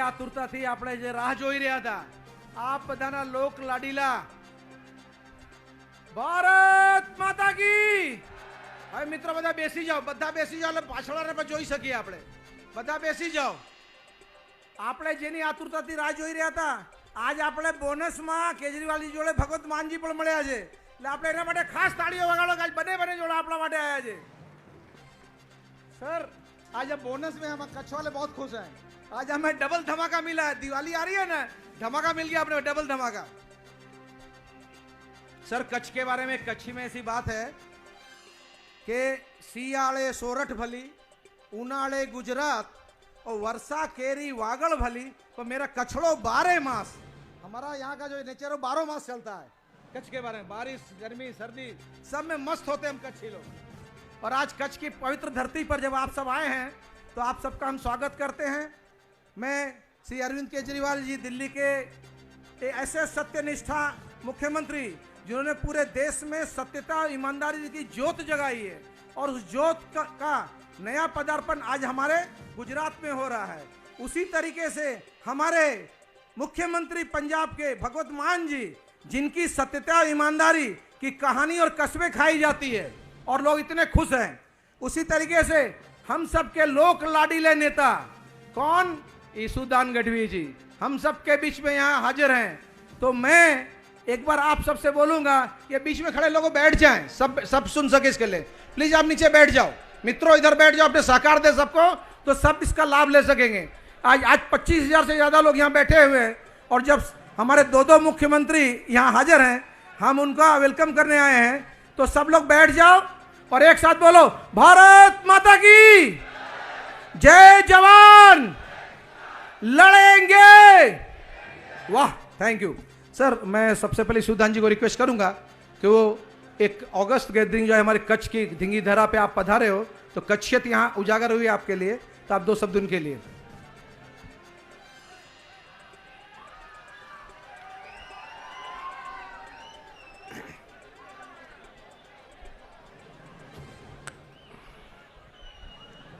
આતુરતાથી આપણે જે રાહ જોઈ રહ્યા હતા, આપ બધાના લોક લાડીલા ભારત માતા કી। હવે મિત્રો બધા બેસી જાઓ, બધા બેસી જાઓ, એટલે પાછળને પણ જોઈ શકીએ આપણે। બધા બેસી જાઓ। આપણે જેની આતુરતાથી રાહ જોઈ રહ્યા હતા, આજ આપણે બોનસમાં કેજરીવાલજી જોડે ભગવત માનજી પણ મળ્યા છે, એટલે આપણે એના માટે ખાસ તાળીઓ વગાડો કે આજ બંને જોડે આપણા માટે આવ્યા છે। सर आज बोनस में हम कच्छ वाले बहुत खुश हैं। आज हमें डबल धमाका मिला है। दिवाली आ रही है ना, धमाका मिल गया अपने, डबल धमाका। सर कच्छ के बारे में, कच्छी में ऐसी बात है कि सियाले सोरठ भली, उनाले गुजरात और वर्षा केरी वागड़ भली, तो मेरा कच्छड़ो 12 मास। हमारा यहाँ का जो नेचर है 12 मास चलता है। कच्छ के बारे में बारिश, गर्मी, सर्दी सब में मस्त होते हैं हम कच्छी लोग। और आज कच्छ की पवित्र धरती पर जब आप सब आए हैं तो आप सबका हम स्वागत करते हैं। मैं श्री अरविंद केजरीवाल जी, दिल्ली के ऐसे सत्यनिष्ठा मुख्यमंत्री जिन्होंने पूरे देश में सत्यता और ईमानदारी की ज्योत जगाई है, और उस ज्योत का नया पदार्पण आज हमारे गुजरात में हो रहा है। उसी तरीके से हमारे मुख्यमंत्री पंजाब के भगवत मान जी, जिनकी सत्यता और ईमानदारी की कहानी और कस्बें खाई जाती है और लोग इतने खुश हैं, उसी तरीके से हम सबके लोक लाडीले नेता कौन, ईसुदान गढ़वी जी हम सबके बीच में यहाँ हाजिर हैं। तो मैं एक बार आप सबसे बोलूंगा, ये बीच में खड़े लोगों बैठ जाएं, सब सुन सके इसके लिए प्लीज आप नीचे बैठ जाओ। मित्रों इधर बैठ जाओ, अपने साकार दे सबको, तो सब इसका लाभ ले सकेंगे। आज 25,000 से ज्यादा लोग यहाँ बैठे हुए हैं, और जब हमारे दो मुख्यमंत्री यहाँ हाजिर हैं, हम उनका वेलकम करने आए हैं, तो सब लोग बैठ जाओ और एक साथ बोलो भारत माता की जय, जवान लड़ेंगे। वाह, थैंक यू सर। मैं सबसे पहले सुधान जी को रिक्वेस्ट करूंगा कि वो एक अगस्त गैदरिंग जो है हमारे कच्छ की धिंगी धरा पे आप पधारे हो, तो कच्छियत यहाँ उजागर हुई आपके लिए, तो आप 2 शब्द उनके लिए।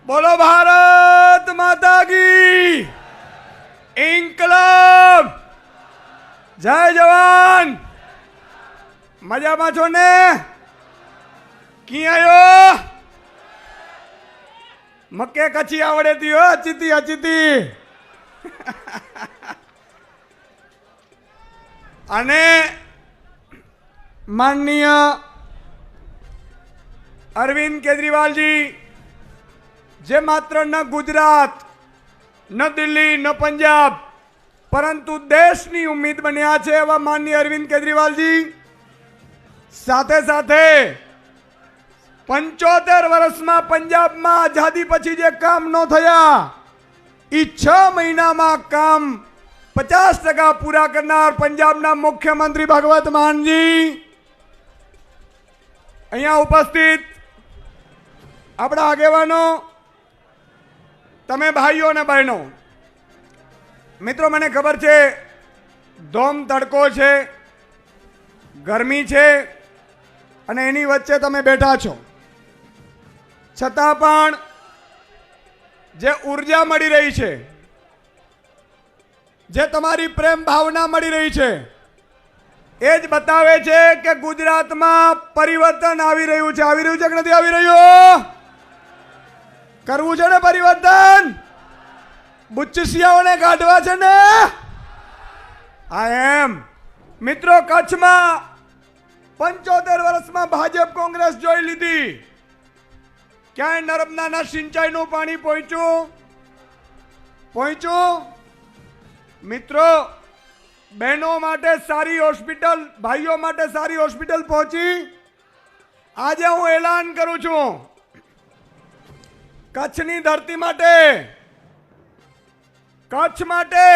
बोलो भारत माता की, इंकलाब, जय जवान। मजा में छो ने? की आयो? मक्के कच्ची आवड़े थी हो, अचीती अचीती। अने माननीय अरविंद केजरीवाल जी, जे मात्र न गुजरात, न दिल्ली, न पंजाब, परंतु देशनी उम्मीद बन्या छे एवा माननीय अरविंद केजरीवाल जी साथे साथे 75 वर्ष में पंजाब में आजादी पछी जे काम न थया, ई 6 महीना में काम 50% पूरा करनार पंजाब ना मुख्यमंत्री भगवत मान जी अहींया उपस्थित आपड़ा आगेवानो, तमे भाईओ ने बहनों, मित्रों मने खबर छे धोम तड़को छे, गर्मी छे, अने एनी वच्चे तमे बैठा छो, छतां पण जे ऊर्जा मळी रही छे, जे तमारी प्रेम भावना मळी रही छे, एज बतावे छे के गुजरात में परिवर्तन आवी रह्युं छे। आवी रह्युं छे के नथी आवी रह्युं? करवू छे ने परिवर्तन? बुच्चिसियाओने काढवा छे ने? I am. मित्रों कच्छ में 75 वर्ष में भाजप कांग्रेस जोई लीधी, क्या नर्मदा सिंचाई नु पानी पहुंचू? मित्रों बहनों माटे सारी हॉस्पिटल, भाईओ माटे सारी हॉस्पिटल पहुंची। आज हूँ ऐलान करूं छू, कच्छनी धरती माटे, कच्छ माटे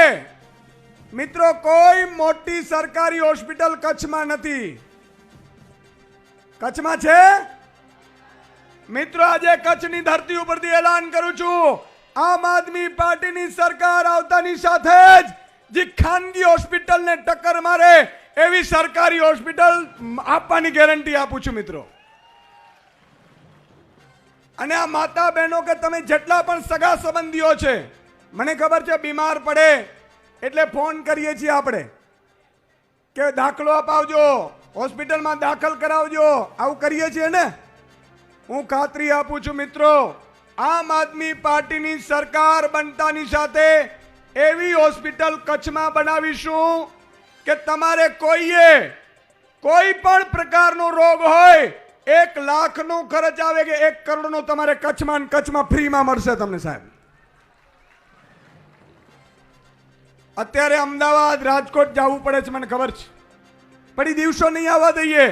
मित्रों कोई मोटी सरकारी हॉस्पिटल कच्छ में नथी। कच्छ में छे? मित्रों आज कच्छनी धरती उपरथी ऐलान करूं छू, आम आदमी पार्टी नी सरकार आवतानी साथे ज जी खानगी हॉस्पिटल ने टक्कर मारे एवी सरकारी हॉस्पिटल आपवानी गेरंटी आपू छू। मित्रों अने आ माता बहनों के तमे जेटला पण सगा संबंधीओ छे, મને ખબર છે બીમાર પડે એટલે ફોન કરીએ છીએ આપણે કે દાખલો અપાવજો, હોસ્પિટલમાં દાખલ કરાવજો, આવું કરીએ છીએ ને. હું ખાતરી આપું છું મિત્રો, આમ આદમી પાર્ટીની સરકાર બનતાની સાથે એવી હોસ્પિટલ કચ્છમાં બનાવીશું કે તમારે કોઈ પણ પ્રકારનો રોગ હોય 1 લાખનો ખર્ચ આવે કે 1 કરોડનો તમારે કચ્છમાં ફ્રીમાં મળશે તમને સાહેબ. અત્યારે અમદાવાદ રાજકોટ જવું પડે છે મને ખબર છે, પણ એ દિવસો નહીં આવવા દઈએ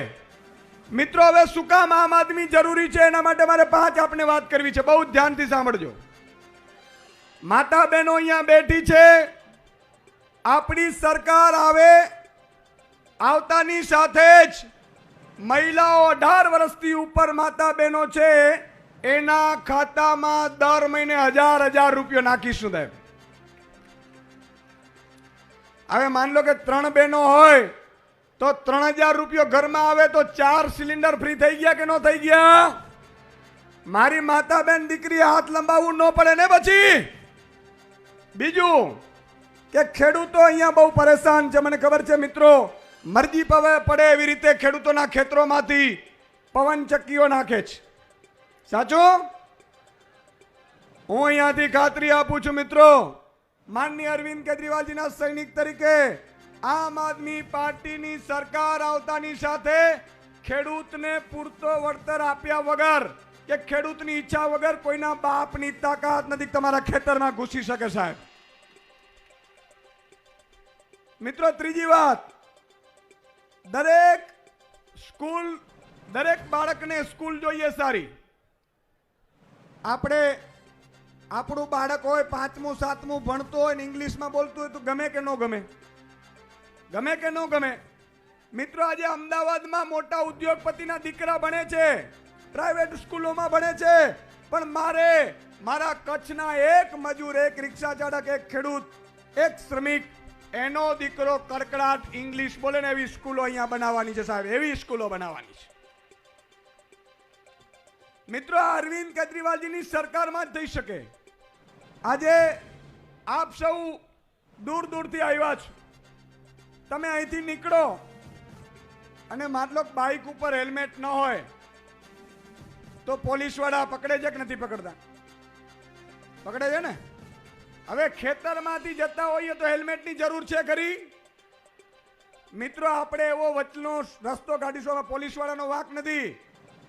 મિત્રો. હવે શું કામ આમ આદમી જરૂરી છે એના માટે મારે 5 આપને વાત કરવી છે, બહુ ધ્યાનથી સાંભળજો. માતા બહેનો અહીંયા બેઠી છે. આપણી સરકાર આવતાની સાથે જ મહિલાઓ 18 વર્ષથી ઉપર માતા બહેનો છે એના ખાતામાં દર મહિને 1000 રૂપિયા નાખીશું સાહેબ. હવે માન લો કે 3 બહેનો હોય તો 3000 રૂપિયા ઘરમાં આવે તો 4 સિલિન્ડર ફ્રી થઈ ગયા કે ન થઈ ગયા? મારી માતા બેન દીકરી હાથ લંબાવવું ન પડે ને. પછી બીજું કે ખેડૂતો અહીંયા બહુ પરેશાન છે, મને ખબર છે મિત્રો. મરજી પડે એવી રીતે ખેડૂતોના ખેતરોમાંથી પવન ચક્કીઓ નાખે છે. સાચું? હું અહીંયાથી ખાતરી આપું છું મિત્રો, માનનીય અરવિંદ કેજરીવાલજીના સૈનિક તરીકે આમ આદમી પાર્ટીની સરકાર આવતાની સાથે ખેડૂતને પૂરતો વળતર આપ્યા વગર કે ખેડૂતની ઈચ્છા વગર કોઈના બાપની તાકાત નથી તમારા ખેતરમાં ઘૂસી શકે સાહેબ. મિત્રો ત્રીજી વાત, દરેક બાળકને સ્કૂલ જોઈએ સારી. આપણું બાળક હોય 5મું 7મું ભણતો હોય ને ઇંગ્લિશમાં બોલતું હોય તો ગમે કે ન ગમે? ગમે કે ન ગમે? મિત્રો આજે અમદાવાદમાં મોટા ઉદ્યોગપતિના દીકરા ભણે છે, પ્રાઇવેટ સ્કૂલોમાં ભણે છે, પણ મારા કચ્છના એક મજૂર, એક રિક્ષા ચાલક, એક ખેડૂત, એક શ્રમિક, એનો દીકરો કડકડાટ ઇંગ્લિશ બોલે ને એવી સ્કૂલો અહીંયા બનાવવાની છે સાહેબ, એવી સ્કૂલો બનાવવાની છે. મિત્રો અરવિંદ કેજરીવાલજીની સરકારમાં જ થઈ શકે. આજે આપ સૌ દૂર દૂરથી આવ્યા છો, તમે અહીંથી નીકળો અને માનો બાઇક ઉપર હેલ્મેટ ન હોય તો પોલીસવાળા પકડે છે કે નથી પકડતા? પકડે છે ને. હવે ખેતરમાંથી જતા હોઈએ તો હેલ્મેટની જરૂર છે ખરી? મિત્રો આપણે એવો વચનો રસ્તો કાઢીશું, પોલીસવાળાનો વાંક નથી.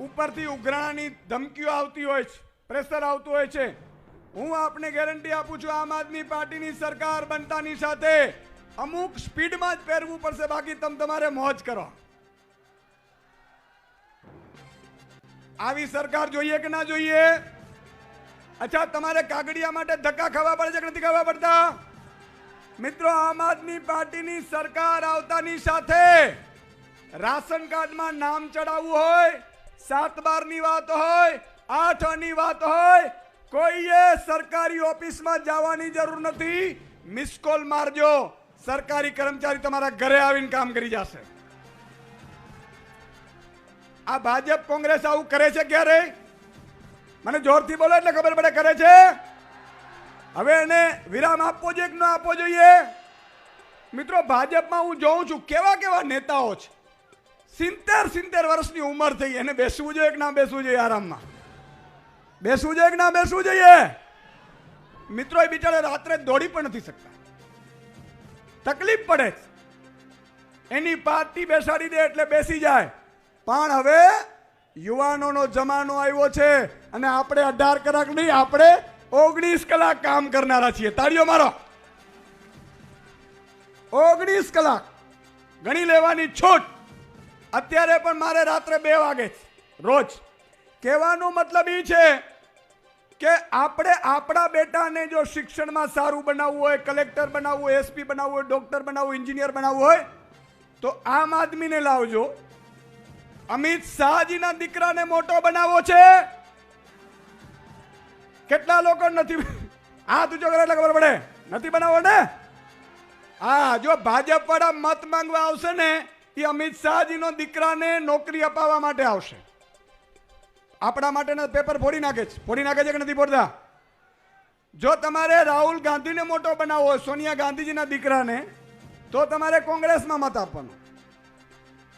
ઉપરથી ઉઘરાણાની ધમકીઓ આવતી હોય છે, પ્રેશર આવતું હોય છે. હું આપને ગેરંટી આપું છું, આમ આદમી પાર્ટીની સરકાર બનતાની સાથે અમુક સ્પીડમાં જ પહેરવું પડશે, બાકી તમારે મોજ કરો. આવી સરકાર જોઈએ કે ના જોઈએ? અચ્છા, તમારે કાગડિયા માટે ધક્કા ખાવા પડે છે કે નથી ખાવા પડતા? મિત્રો આમ આદમી પાર્ટીની સરકાર આવતાની સાથે રાશન કાર્ડમાં નામ ચડાવવું હોય, 7/12ની વાત હોય, 8ની વાત હોય, કોઈએ સરકારી ઓફિસમાં જવાની જરૂર નથી. મિસ કોલ મારજો, સરકારી કર્મચારી તમારા ઘરે આવીને કામ કરી જશે. આ ભાજપ કોંગ્રેસ આવું કરે છે ક્યારે? મને જોરથી બોલો એટલે ખબર પડે કરે છે. હવે એને વિરામ આપવો જોઈએ કે ન આપવો જોઈએ? મિત્રો ભાજપમાં હું જોઉં છું કેવા નેતાઓ છે, 70 વર્ષની ઉંમર થઈ, એને બેસવું જોઈએ કે ના બેસવું જોઈએ? આરામમાં બેસવું જોઈએ કે ના બેસવું જોઈએ? મિત્રો એ બિચારા રાત્રે દોડી પણ નથી શકતા, તકલીફ પડે. એની પાર્ટી બેસાડી દે એટલે બેસી જાય. પણ હવે યુવાનોનો જમાનો આવ્યો છે અને આપણે 18 કલાક નહીં, આપણે 19 કલાક કામ કરનારા છીએ. તાળીઓ મારો. 19 કલાક ગણી લેવાની છૂટ. અત્યારે પણ મારે રાત્રે 2 વાગે રોજ. કહેવાનો મતલબ એ છે કે આપણે આપણા બેટાને જો શિક્ષણમાં સારું બનાવવું હોય, કલેક્ટર બનાવવું હોય, એસપી બનાવવું હોય, ડોક્ટર બનાવવું, એન્જિનિયર બનાવવું હોય તો આમ આદમીને લાવજો. અમિત શાહજીના દીકરાને મોટો બનાવવો છે. કેટલા લોકો નથી? હાથ ઊંચો કરે એટલે ખબર પડે. નથી બનાવો ને? હા, જો ભાજપ વાળા મત માંગવા આવશે ને એ અમિત શાહજીનો દીકરાને નોકરી અપાવવા માટે આવશે. આપણા માટેના પેપર ફોડી નાખે છે કે નથી ફોડતા? જો તમારે રાહુલ ગાંધીને મોટો બનાવવો હોય, સોનિયા ગાંધીજીના દીકરાને, તો તમારે કોંગ્રેસમાં મત આપવાનો.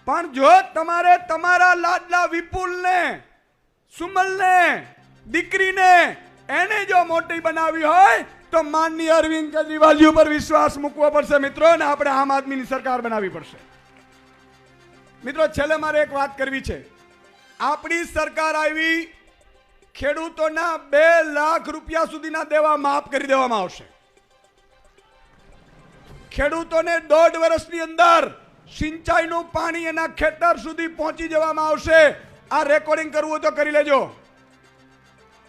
પણ જો તમારે તમારા લાડલા વિપુલને, સુમલને, દીકરીને એને જો મોટી બનાવી હોય તો માનનીય અરવિંદ કેજરીવાલજી ઉપર વિશ્વાસ મૂકવો પડશે મિત્રો, અને આપણે આમ આદમીની સરકાર બનાવવી પડશે. મિત્રો છેલ્લે મારે એક વાત કરવી છે. આપણી સરકાર આવી, ખેડૂતોના 2 લાખ રૂપિયા સુધીના દેવા માફ કરી દેવામાં આવશે. ખેડૂતોને 1.5 વર્ષની અંદર સિંચાઈનું પાણી એના ખેતર સુધી પહોંચી જવામાં આવશે. આ રેકોર્ડિંગ કરવું હોય તો કરી લેજો.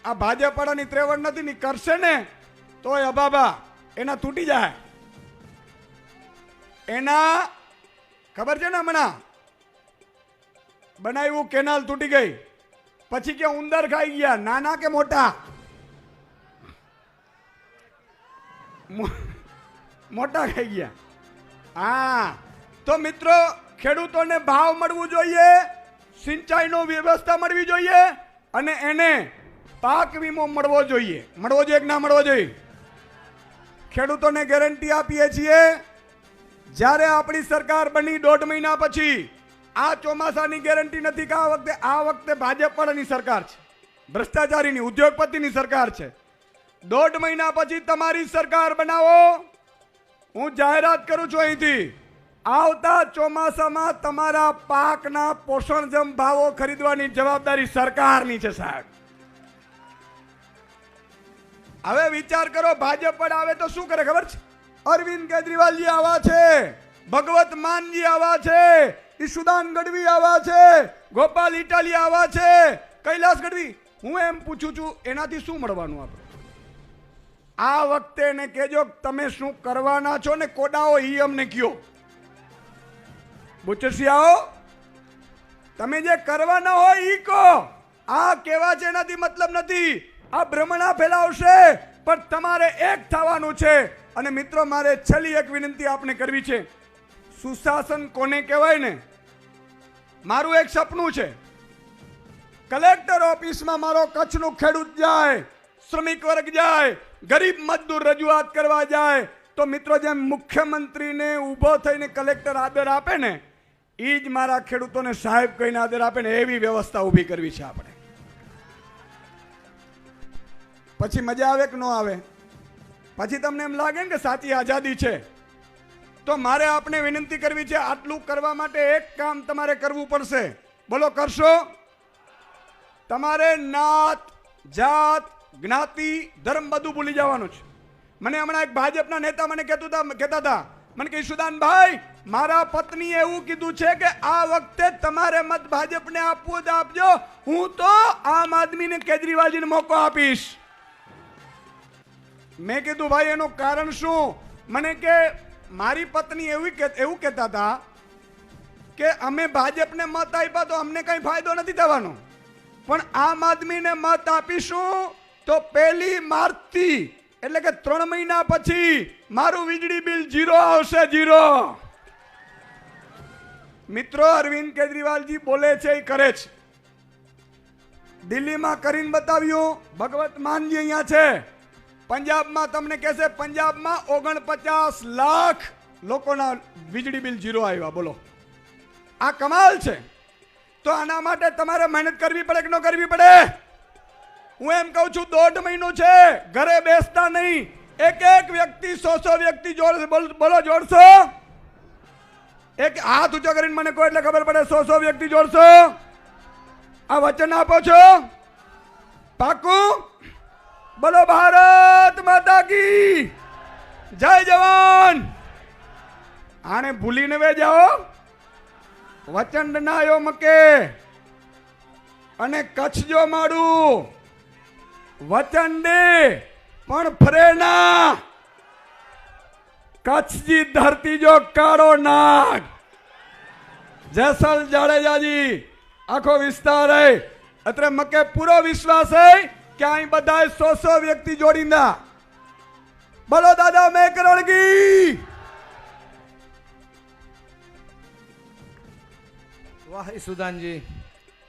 આ ભાજપ વાળાની ત્રેવડ નથી, ની કરશે ને તોય અબાબા એના તૂટી જાય. એના ખબર છે ને, હમણાં બનાવ્યું કેનાલ તૂટી ગઈ, પછી કે ઉંદર ખાઈ ગયા, નાના કે મોટા? મોટા ખાઈ ગયા. હા, તો મિત્રો ખેડૂતોને ભાવ મળવું જોઈએ, સિંચાઈનો વ્યવસ્થા મળવી જોઈએ, અને એને પાક વીમો મળવો જોઈએ. મળવો જોઈએ કે ના મળવો જોઈએ? ખેડૂતોને ગેરંટી આપીએ છીએ, જ્યારે આપણી સરકાર બની 1.5 મહિના પછી, આ ચોમાસાની ગેરંટી નથી કે આ વખતે ભાજપ વાળાની સરકાર છે, ભ્રષ્ટાચારીની, ઉદ્યોગપતિની સરકાર છે. 1.5 મહિના પછી તમારી સરકાર બનાવો. હું જાહેરાત કરું છું અહીંથી, આવતા ચોમાસામાં તમારા પાકના પોષણક્ષમ ભાવો ખરીદવાની જવાબદારી સરકારની છે સાહેબ. હવે વિચાર કરો, ભાજપ પર આવે તો શું કરે ખબર છે? અરવિંદ કેજરીવાલજી આવા છે, ભગવત માનજી આવા છે, ઈશુદાન ગઢવી આવા છે, ગોપાલ ઇટાલિયા આવા છે, કૈલાસ ગઢવી. હું એમ પૂછું છું, એનાથી શું મળવાનું આપણે? આ વખતે એને કહેજો તમે શું કરવાના છો ને કોડાઓ ઈ અમને કયો. બુચરસિયાઓ, તમે જે કરવાના હોય ઈ કહો. આ કેવા છે એનાથી મતલબ નથી. આ ભ્રમણા ફેલાવશે, પણ તમારે એક થવાનું છે. અને મિત્રો મારે છેલ્લી એક વિનંતી આપને કરવી છે. સુશાસન કોને કહેવાય ને? મારું એક સપનું છે, કલેક્ટર ઓફિસમાં મારો કચ્છનું ખેડૂત જાય, શ્રમિક વર્ગ જાય, ગરીબ મજદૂર રજૂઆત કરવા જાય, તો મિત્રો જેમ મુખ્યમંત્રીને ઊભો થઈને કલેક્ટર આદર આપે ને, એ જ મારા ખેડૂતોને સાહેબ કહીને આદર આપે ને, એવી વ્યવસ્થા ઊભી કરવી છે આપણે. પછી મજા આવે કે ન આવે? પછી તમને એમ લાગે ને કે સાચી આઝાદી છે. તો મારે આપને વિનંતી કરવી છે, આટલું કરવા માટે એક કામ તમારે કરવું પડશે. બોલો, કરશો? તમારે નાત, જાત, જ્ઞાતિ, ધર્મ બધું ભૂલી જવાનું છે. મને હમણાં એક ભાજપના નેતા મને કહેતા હતા, મને કે ઈશુદાનભાઈ, મારા પત્નીએ એવું કીધું છે કે આ વખતે તમારે મત ભાજપને આપવું તો આપજો, હું તો આમ આદમીને કેજરીવાલજીને મોકો આપીશ. મેં કીધું ભાઈ એનું કારણ શું? મને કે મારી પત્ની એવું કહેતા હતા કે અમે ભાજપને મત આપ્યા તો અમને કઈ ફાયદો નથી થવાનો, પણ આમ આદમીને મત આપીશું તો 1 માર્ચથી, એટલે કે 3 મહિના પછી મારું વીજળી બિલ 0 આવશે, 0. મિત્રો અરવિંદ કેજરીવાલજી બોલે છે એ કરે છે. દિલ્હીમાં કરીને બતાવ્યું. ભગવત માનજી અહીંયા છે. પંજાબમાં તમને કહેશે, પંજાબમાં 49 લાખ લોકોના વીજળી બિલ 0 આવ્યા. બોલો, આ કમાલ છે. તો આના માટે તમારે મહેનત કરવી પડે કે ન કરવી પડે? હું એમ કહું છું, 1.5 મહિનો છે, ઘરે બેસતા નહીં. એક વ્યક્તિ 100 વ્યક્તિ જોડશે. બોલો, જોડશો? એક હાથ ઊંચો કરીને મને કહો એટલે ખબર પડે. 100 વ્યક્તિ જોડશો? આ વચન આપો છો? પાકું? બોલો, ભારત માતા કી જય. જવાન. આને ભૂલીને વે જાઓ. વચન નાયો મકે અને કચ્છ જો માડું વચન દે પણ ફરે ના. કચ્છની ધરતી જો કાળો નાગ. જેસલ જાડેજાજી આખો વિસ્તાર હે, અત્રે મકે પૂરો વિશ્વાસ હે કે અહીં બધા 100 વ્યક્તિ જોડીંदा. બોલો દાદા મેકરણગી. વાહ ઈશુદાનજી,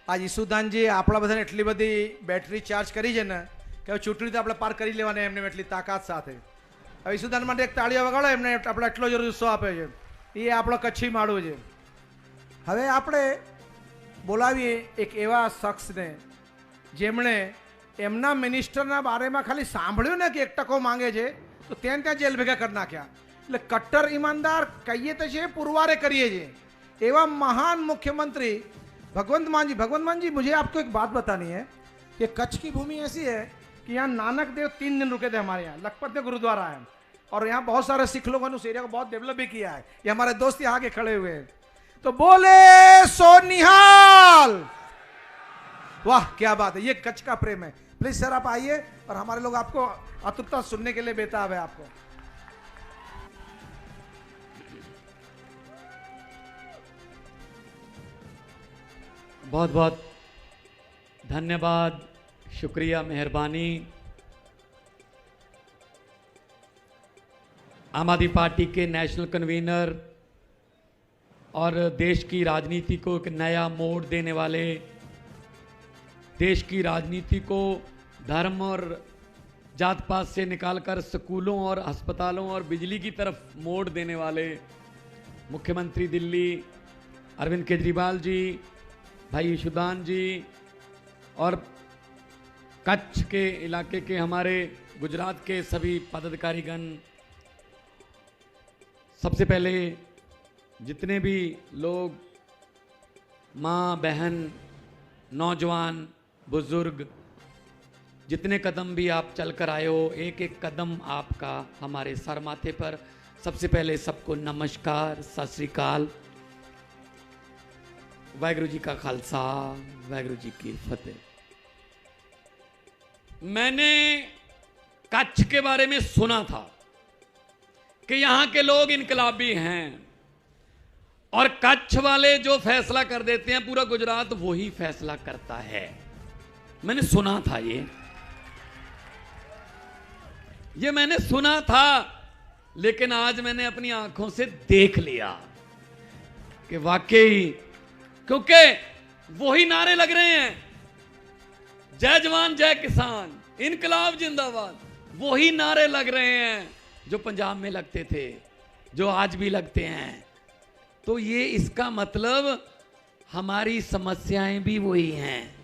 આજ ઈશુદાનજી આપણા બધાને એટલી બધી બેટરી ચાર્જ કરી છે ને કે ચૂંટણી તો આપણે પાર કરી લેવાની એમને એટલી તાકાત સાથે. હવે ઈસુદાન માટે એક તાળીઓ વગાડો, એમને આપણે એટલો જ જુસ્સો આપે છે. એ આપણો કચ્છી માળું છે. હવે આપણે બોલાવીએ એક એવા શખ્સને જેમણે એમના મિનિસ્ટરના બારેમાં ખાલી સાંભળ્યું ને કે 1% માંગે છે તો ત્યાં જેલ ભેગા કરી નાખ્યા. એટલે કટ્ટર ઈમાનદાર કહીએ તો છે, પુરવારે કરીએ છીએ एवं महान मुख्यमंत्री भगवंत मान जी, मुझे आपको एक बात बतानी है कि कच्छ की भूमि ऐसी है कि यहाँ नानक देव 3 दिन रुके थे हमारे यहाँ. लखपत में गुरुद्वारा है और यहाँ बहुत सारे सिख लोगों ने उस एरिया को बहुत डेवलप भी किया है. ये हमारे दोस्त यहाँ आगे खड़े हुए हैं. तो बोले सोनिहाल, वाह क्या बात है, ये कच्छ का प्रेम है. प्लीज सर आप आइए और हमारे लोग आपको आतुरता सुनने के लिए बेताब है. आपको बहुत बहुत धन्यवाद, शुक्रिया, मेहरबानी. आम आदमी पार्टी के नेशनल कन्वीनर और देश की राजनीति को एक नया मोड़ देने वाले, देश की राजनीति को धर्म और जात पात से निकालकर स्कूलों और अस्पतालों और बिजली की तरफ मोड़ देने वाले मुख्यमंत्री दिल्ली अरविंद केजरीवाल जी, भाई ईशुदान जी और कच्छ के इलाके के हमारे गुजरात के सभी पदाधिकारीगण, सबसे पहले जितने भी लोग, माँ बहन, नौजवान, बुजुर्ग, जितने कदम भी आप चलकर आए हो, एक एक कदम आपका हमारे सर माथे पर. सबसे पहले सबको नमस्कार, सत श्री अकाल. वाहिगुरु जी का खालसा, वाहिगुरु जी की फतेह. मैंने कच्छ के बारे में सुना था कि यहां के लोग इनकलाबी हैं और कच्छ वाले जो फैसला कर देते हैं पूरा गुजरात वही फैसला करता है. मैंने सुना था, ये मैंने सुना था, लेकिन आज मैंने अपनी आंखों से देख लिया कि वाकई, क्योंकि वही नारे लग रहे हैं, जय जवान जय किसान, इनकलाब जिंदाबाद, वही नारे लग रहे हैं जो पंजाब में लगते थे, जो आज भी लगते हैं. तो ये इसका मतलब हमारी समस्याएं भी वही हैं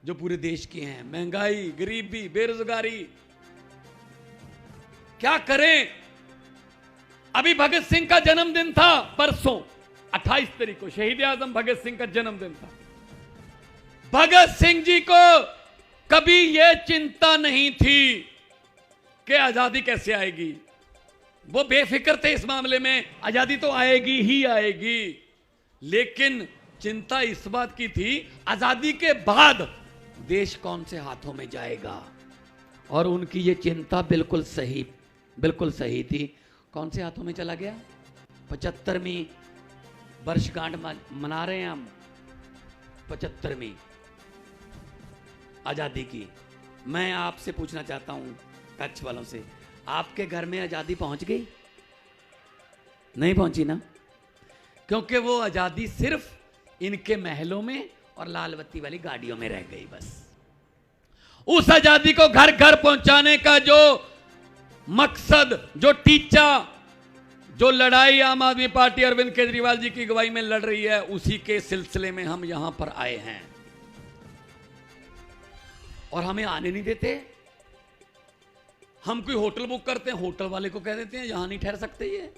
जो पूरे देश की हैं. महंगाई, गरीबी, बेरोजगारी. क्या करें? अभी भगत सिंह का जन्मदिन था परसों 28 तारीख को, शहीद आजम भगत सिंह का जन्मदिन था. भगत सिंह जी को कभी यह चिंता नहीं थी कि आजादी कैसे आएगी. वो बेफिक्र थे इस मामले में, आजादी तो आएगी ही आएगी. लेकिन चिंता इस बात की थी आजादी के बाद देश कौन से हाथों में जाएगा. और उनकी ये चिंता बिल्कुल सही थी. कौन से हाथों में चला गया? 75वीं वर्षगांठ मना रहे हैं हम, 75वीं आजादी की. मैं आपसे पूछना चाहता हूं कच्छ वालों से, आपके घर में आजादी पहुंच गई? नहीं पहुंची ना, क्योंकि वो आजादी सिर्फ इनके महलों में और लाल बत्ती वाली गाड़ियों में रह गई. बस उस आजादी को घर घर पहुंचाने का जो मकसद, जो टीचा, जो लड़ाई आम आदमी पार्टी अरविंद केजरीवाल जी की अगुवाई में लड़ रही है, उसी के सिलसिले में हम यहां पर आए हैं. और हमें आने नहीं देते. हम कोई होटल बुक करते हैं, होटल वाले को कह देते हैं यहां नहीं ठहर सकते ये.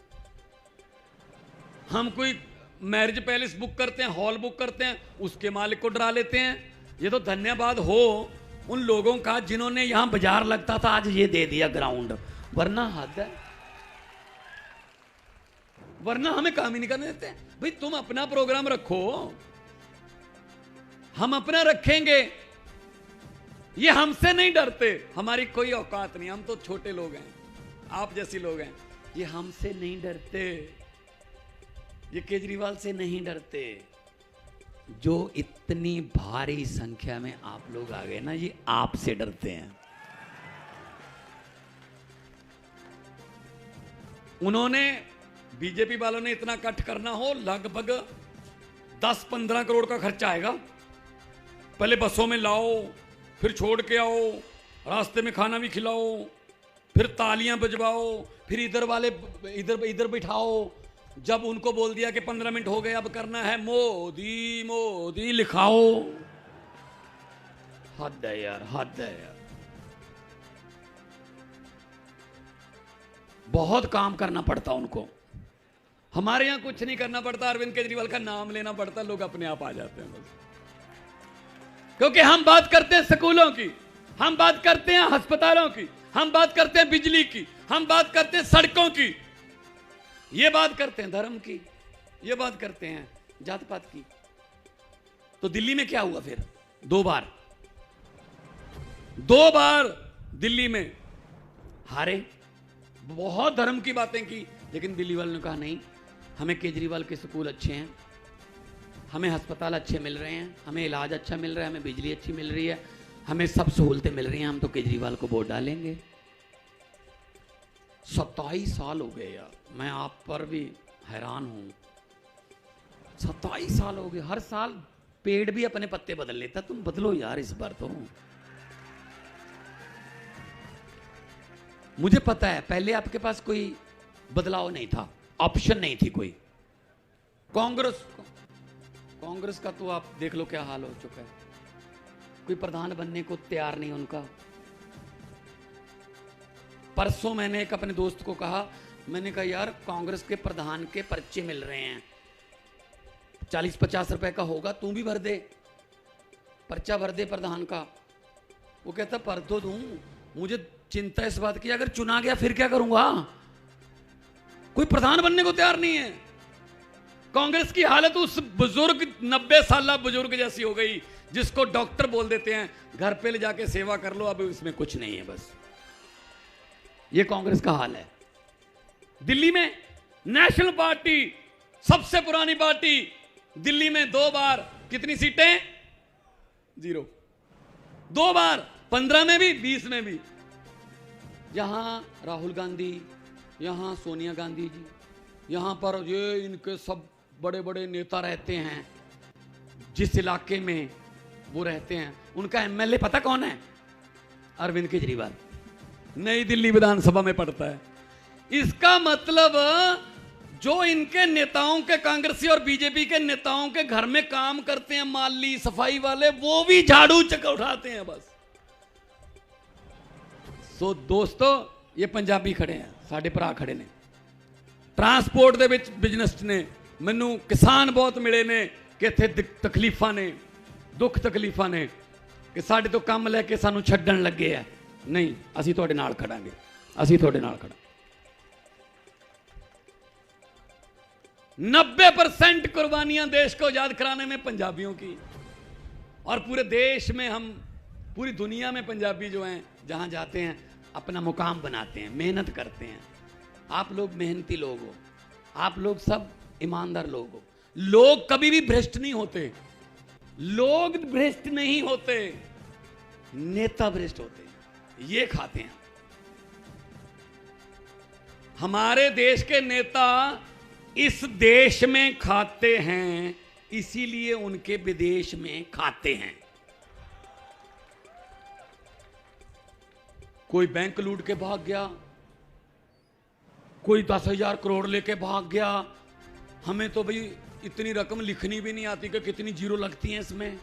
हम कोई मैरिज पैलेस बुक करते हैं, हॉल बुक करते हैं, उसके मालिक को डरा लेते हैं. ये तो धन्यवाद हो उन लोगों का जिन्होंने यहां बाजार लगता था आज ये दे दिया ग्राउंड, वरना हद है, वरना हमें काम ही नहीं करने देते. भाई तुम अपना प्रोग्राम रखो, हम अपना रखेंगे. ये हमसे नहीं डरते, हमारी कोई औकात नहीं, हम तो छोटे लोग हैं, आप जैसे लोग हैं. ये हमसे नहीं डरते, ये केजरीवाल से नहीं डरते. जो इतनी भारी संख्या में आप लोग आ गए ना, ये आपसे डरते हैं. उन्होंने, बीजेपी वालों ने इतना कट करना हो, लगभग 10-15 करोड़ का खर्चा आएगा. पहले बसों में लाओ, फिर छोड़ के आओ, रास्ते में खाना भी खिलाओ, फिर तालियां बजवाओ, फिर इधर वाले इधर इधर बिठाओ। जब उनको बोल दिया कि 15 मिनट हो गए, अब करना है मोदी मोदी लिखाओ। हद है यार, हद है यार। बहुत काम करना पड़ता उनको। हमारे यहां कुछ नहीं करना पड़ता, अरविंद केजरीवाल का नाम लेना पड़ता, लोग अपने आप आ जाते हैं बस। क्योंकि हम बात करते हैं स्कूलों की, हम बात करते हैं अस्पतालों की, हम बात करते हैं बिजली की, हम बात करते हैं सड़कों की, ये बात करते हैं धर्म की, ये बात करते हैं जात पात की। तो दिल्ली में क्या हुआ फिर? 2 बार दिल्ली में हारे। बहुत धर्म की बातें की, लेकिन दिल्ली वालों ने कहा नहीं, हमें केजरीवाल के स्कूल अच्छे हैं, हमें अस्पताल अच्छे मिल रहे हैं, हमें इलाज अच्छा मिल रहा है, हमें बिजली अच्छी मिल रही है, हमें सब सहूलतें मिल रही हैं, हम तो केजरीवाल को वोट डालेंगे। 27 साल हो गए यार, मैं आप पर भी हैरान हूं। 27 साल हो गए, हर साल पेड़ भी अपने पत्ते बदल लेता, तुम बदलो यार इस बार तो। मुझे पता है पहले आपके पास कोई बदलाव नहीं था, ऑप्शन नहीं थी कोई। कांग्रेस का तो आप देख लो क्या हाल हो चुका है, कोई प्रधान बनने को तैयार नहीं उनका। परसों मैंने एक अपने दोस्त को कहा, मैंने कहा यार कांग्रेस के प्रधान के पर्चे मिल रहे हैं, 40-50 रुपए का होगा, तू भी भर दे, पर्चा भर दे प्रधान का। वो कहता भर तो दूं, मुझे चिंता इस बात की अगर चुना गया फिर क्या करूंगा। कोई प्रधान बनने को तैयार नहीं है। कांग्रेस की हालत उस बुजुर्ग 90 साल बुजुर्ग जैसी हो गई जिसको डॉक्टर बोल देते हैं घर पे ले जाके सेवा कर लो, अब इसमें कुछ नहीं है बस। ये कांग्रेस का हाल है। दिल्ली में नेशनल पार्टी सबसे पुरानी पार्टी, दिल्ली में 2 बार कितनी सीटें? 0। 2 बार, 15 में भी 20 में भी। यहां राहुल गांधी, यहां सोनिया गांधी जी, यहां पर ये इनके सब बड़े बड़े नेता रहते हैं। जिस इलाके में वो रहते हैं उनका एमएलए पता कौन है? अरविंद केजरीवाल, नई दिल्ली विधानसभा में पड़ता है। इसका मतलब जो इनके नेताओं के, कांग्रेसी और बीजेपी के नेताओं के घर में काम करते हैं, माली सफाई वाले, वो भी झाड़ू चक्कर उठाते हैं बस। सो दोस्तों, ये पंजाबी खड़े हैं, साढ़े भरा खड़े ने, ट्रांसपोर्ट दे विच बिजनेस ने। मैनू किसान बहुत मिले ने कि इत्थे तकलीफां ने, दुख तकलीफां ने कि साडे तो काम लैके सानू छड्डण लगे है। नहीं, असीं तुहाडे नाल खड़ांगे, असीं तुहाडे नाल खड़ा। 90% कुर्बानियां देश को आजाद कराने में पंजाबियों की, और पूरे देश में हम, पूरी दुनिया में पंजाबी जो हैं जहां जाते हैं अपना मुकाम बनाते हैं, मेहनत करते हैं। आप लोग मेहनती लोग हो, आप लोग सब ईमानदार लोग हो। लोग कभी भी भ्रष्ट नहीं होते, लोग भ्रष्ट नहीं होते, नेता भ्रष्ट होते हैं, ये खाते हैं। हमारे देश के नेता इस देश में खाते हैं, इसीलिए उनके विदेश में खाते हैं। कोई बैंक लूट के भाग गया, कोई 10,000 करोड़ लेके भाग गया। हमें तो भाई इतनी रकम लिखनी भी नहीं आती कि कितनी जीरो लगती हैं इसमें।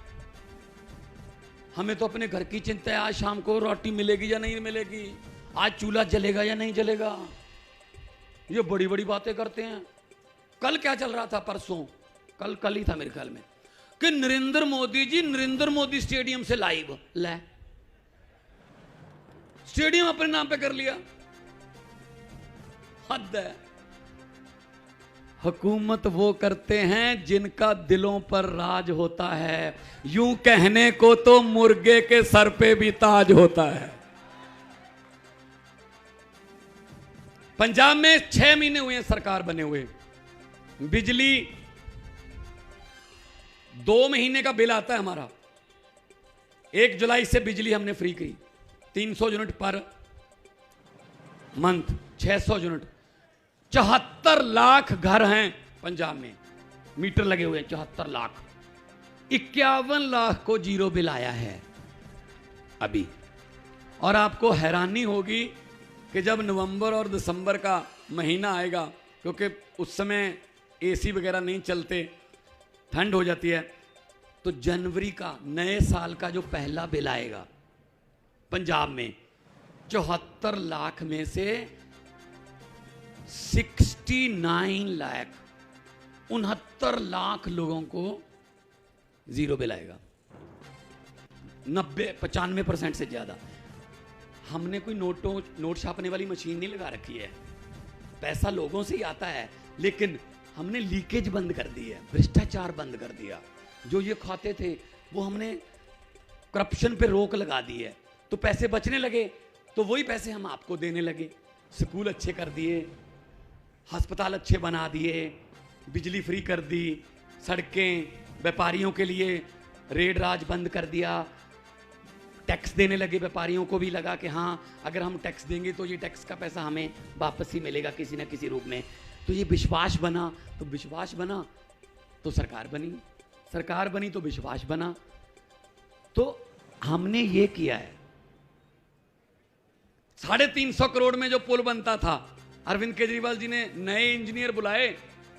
हमें तो अपने घर की चिंता है, आज शाम को रोटी मिलेगी या नहीं मिलेगी, आज चूल्हा जलेगा या नहीं जलेगा। ये बड़ी बड़ी बातें करते हैं। कल क्या चल रहा था, परसों, कल ही था मेरे ख्याल में, कि नरेंद्र मोदी जी नरेंद्र मोदी स्टेडियम से लाइव, ले स्टेडियम अपने नाम पे कर लिया। हद है। हुकूमत वो करते हैं जिनका दिलों पर राज होता है। यूं कहने को तो मुर्गे के सर पे भी ताज होता है। पंजाब में 6 महीने हुए हैं सरकार बने हुए। बिजली 2 महीने का बिल आता है हमारा। 1 जुलाई से बिजली हमने फ्री की, 300 unit per month, 600 unit. 74 lakh घर हैं पंजाब में, मीटर लगे हुए हैं 74 लाख। 51 लाख को जीरो बिल आया है अभी। और आपको हैरानी होगी कि जब नवंबर और दिसंबर का महीना आएगा, क्योंकि उस समय एसी वगैरह नहीं चलते, ठंड हो जाती है, तो जनवरी का नए साल का जो पहला बिल आएगा पंजाब में, 74 लाख में से 69 लाख 69 लाख लोगों को जीरो बिल आएगा। 95% से ज्यादा। हमने कोई नोट छापने वाली मशीन नहीं लगा रखी है, पैसा लोगों से ही आता है, लेकिन हमने लीकेज बंद कर दी है, भ्रष्टाचार बंद कर दिया। जो ये खाते थे वो हमने करप्शन पे रोक लगा दी है, तो पैसे बचने लगे, तो वही पैसे हम आपको देने लगे। स्कूल अच्छे कर दिए, अस्पताल अच्छे बना दिए, बिजली फ्री कर दी, सड़कें, व्यापारियों के लिए रेड राज बंद कर दिया, टैक्स देने लगे, व्यापारियों को भी लगा कि हाँ अगर हम टैक्स देंगे तो ये टैक्स का पैसा हमें वापस ही मिलेगा किसी ना किसी रूप में। तो ये विश्वास बना, तो विश्वास बना तो सरकार बनी, सरकार बनी तो विश्वास बना। तो हमने ये किया है। 350 करोड़ में जो पुल बनता था, अरविंद केजरीवाल जी ने नए इंजीनियर बुलाए,